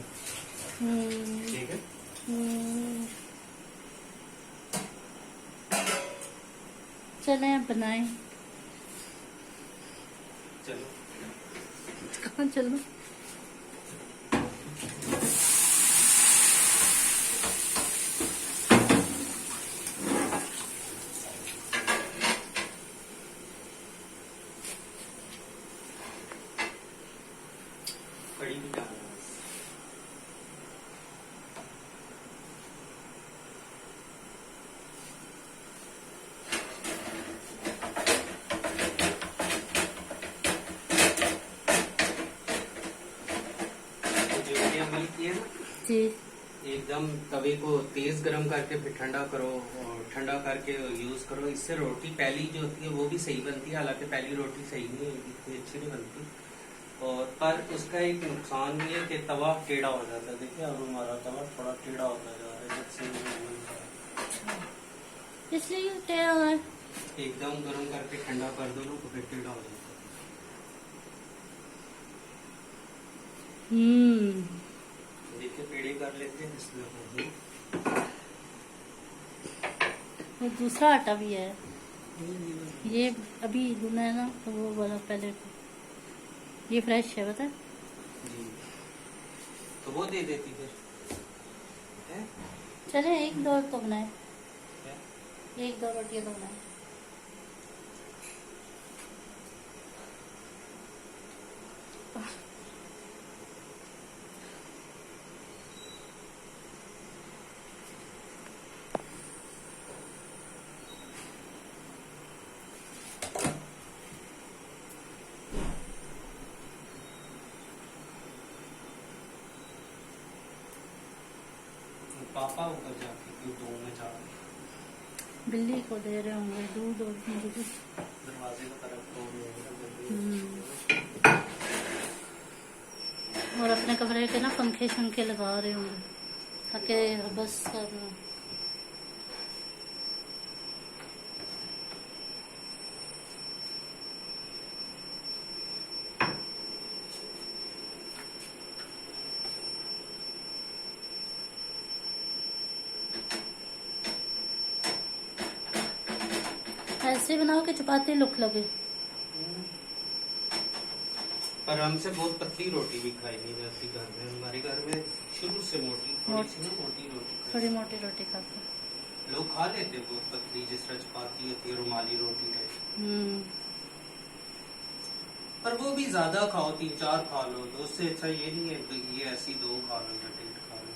ठीक है।
चले बनाए।
चलो
कहाँ चलो?
कड़ी भी डालना है। जो भी अमल किए ना,
जी
एकदम तवे को तेज गरम करके फिर ठंडा करो, और ठंडा करके यूज करो। इससे रोटी पहली जो होती है वो भी सही बनती है, हालांकि पहली रोटी सही नहीं होगी, इतनी अच्छी नहीं बनती। और पर उसका एक नुकसान भी है कि तवा टेढ़ा हो जाता है। देखिए अब हमारा तवा थोड़ा टेढ़ा होता जा रहा है जब से मैंने अमल करा।
इसलिए टेढ़ा हुआ है।
एकदम गरम करके ठंडा कर दो ना तो फिर टेढ़ा हो जाता
हम्म।
है। देखिए पेड़े कर लेते हैं इसमें होगी।
वो दूसरा आटा भी है, ये अभी गुना है ना, तो वो वाला पहले। ये फ्रेश है पता है।
जी तो वो दे देती फिर है?
चले एक दो तो बनाए,
क्या?
एक दो रोटियां तो बनाए।
रखा होगा जाके क्यों दो में चार
बिल्ली को दे रहे होंगे दूध और मुर्गी।
दरवाजे का तरफ तो
और अपने कमरे के ना पंखे शंखे लगा रहे होंगे ताकि बस करना। ऐसे बनाओ कि चपाती लुक लगे।
पर हमसे बहुत पतली रोटी भी खाई नहीं जाती घर में। हमारे घर में शुरू से मोटी थोड़ी सी ना मोटी रोटी
थोड़ी मोटी रोटी खाते हैं।
लोग खा लेते बहुत पतली जिस तरह चपाती होती है रुमाली रोटी टाइप। पर वो भी ज्यादा खाओ 3-4 खा लो तो उससे अच्छा ये नहीं है कि ये ऐसी 2 खा लो या 1.5 खा लो।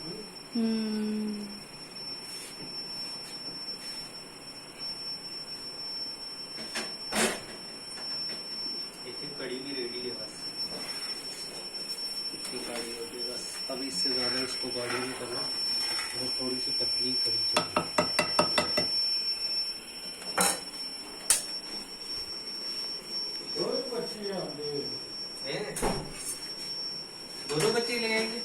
कड़ी भी रेडी है बस। इतनी कड़ी होती है बस। अब इससे ज्यादा इसको बड़ी नहीं करना। वो थोड़ी सी पतली कड़ी चाहिए। दोनों बच्चे ले आएंगे।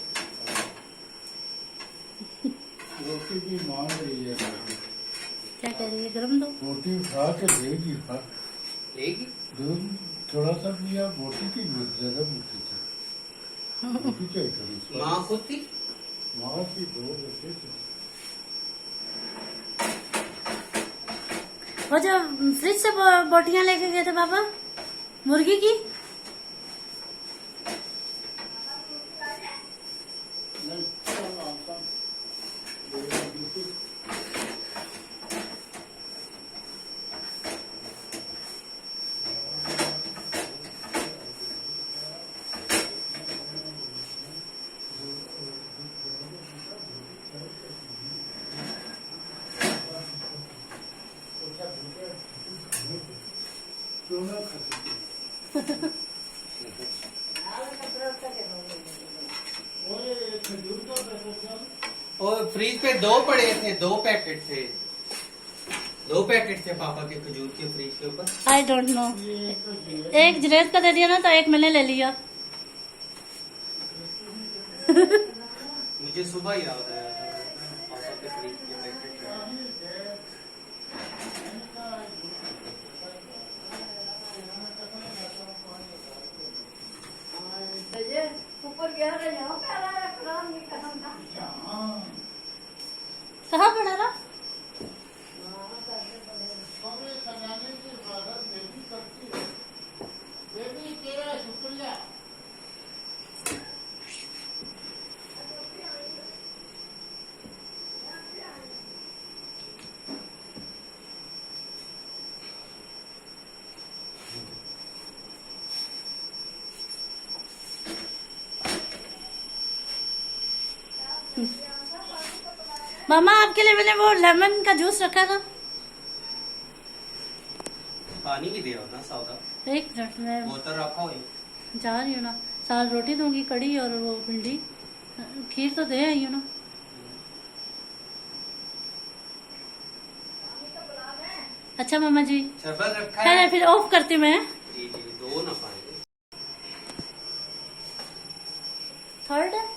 रोटी की मांग रही है।
क्या कह रही है? गरम दो।
रोटी खा के देगी।
लेगी
दूध थोड़ा सा पिया। रोटी की ज्यादा मुझे था। रोटी क्या करी?
माँ खुद थी।
माँ की 2 बच्चे थे।
वो जो फ्रिज से बोटियां लेके गए थे पापा मुर्गी की।
और फ्रिज पे 2 पड़े थे। 2 पैकेट थे। 2 पैकेट थे पापा के खजूर के फ्रिज के ऊपर।
I don't know. एक जुनैद का दे दिया ना तो एक मैंने ले लिया।
मुझे सुबह याद आया था पापा के फ्रिज के पैकेट।
ऊपर गया कहाँ पड़ा रहा? मामा आपके लिए मैंने वो लेमन का जूस रखा था।
पानी भी दिया ना सादा।
एक मिनट में
बोतल रखा हुई।
जा रही हूँ ना। साल रोटी दूंगी कड़ी और वो भिंडी खीर तो दे आई हूँ ना। अच्छा मामा जी
शरबत रखा
है
है।
फिर ऑफ करती हूँ मैं।
जी जी 2 ना पाएंगे।
थर्ड है।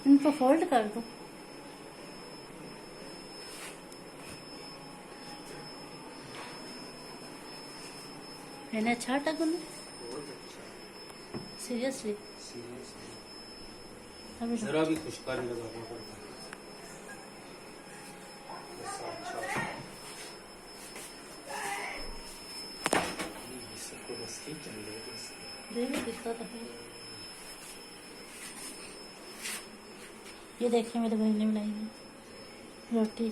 इनको फोल्ड कर दो। मैंने अच्छा हटा गुन
बहुत अच्छा।
सीरियसली। अभी
जरा भी खुशका नहीं लगाना पड़ता। अच्छा सबको बस ठीक चल रही है।
देखिए दिखता तो है। ये देखिए मेरे भाई ने बनाई है रोटी।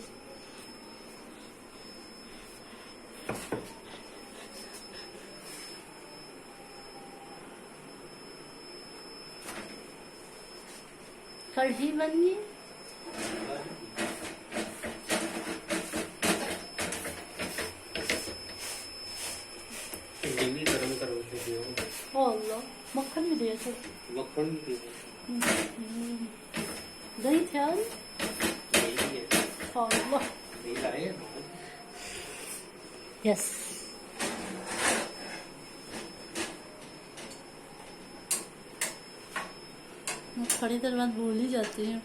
कढ़ी बन गई।
भिंडी भी गरम करो।
ओ अल्लाह तो
मक्खन भी
दही थे और
नहीं है, नहीं लाए हैं।
यस। थोड़ी देर बाद भूल ही जाती है।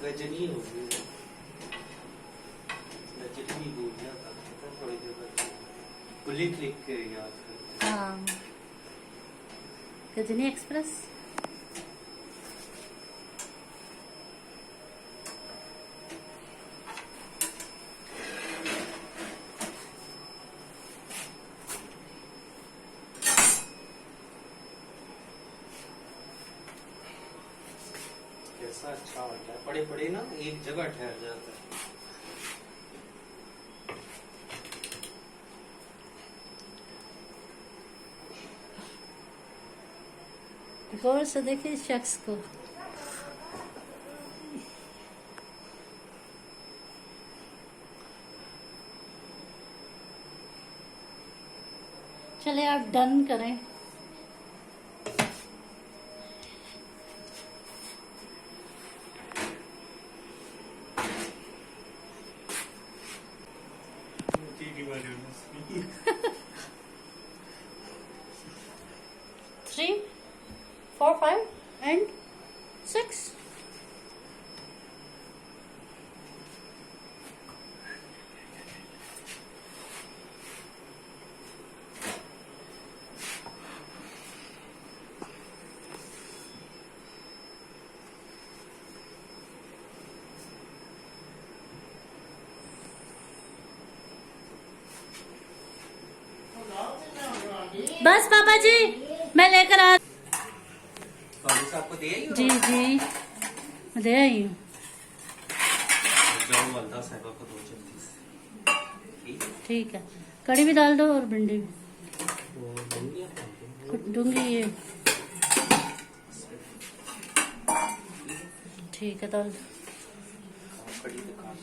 गजनी हो गई, गजनी भूल जाता था थोड़ी देर बाद, क्लिक क्लिक के याद करते।
हाँ, गजनी एक्सप्रेस।
कैसा अच्छा होता है, पड़े पड़े ना एक जगह ठहर जाता है।
गौर से देखिए इस शख्स को। चले आप डन करें। Three 4 5 and 6। बस पापा जी मैं लेकर आ।
तो आपको दे आई हो?
जी जी दे आई हूँ।
जाओ वालदा साहिबा को दो जल्दी से। ठीक है?
ठीक है, कड़ी भी डाल दो और भिंडी भी
वो दूंगी
कुछ दूंगी ये। ठीक है डाल दो।
कड़ी दिखा।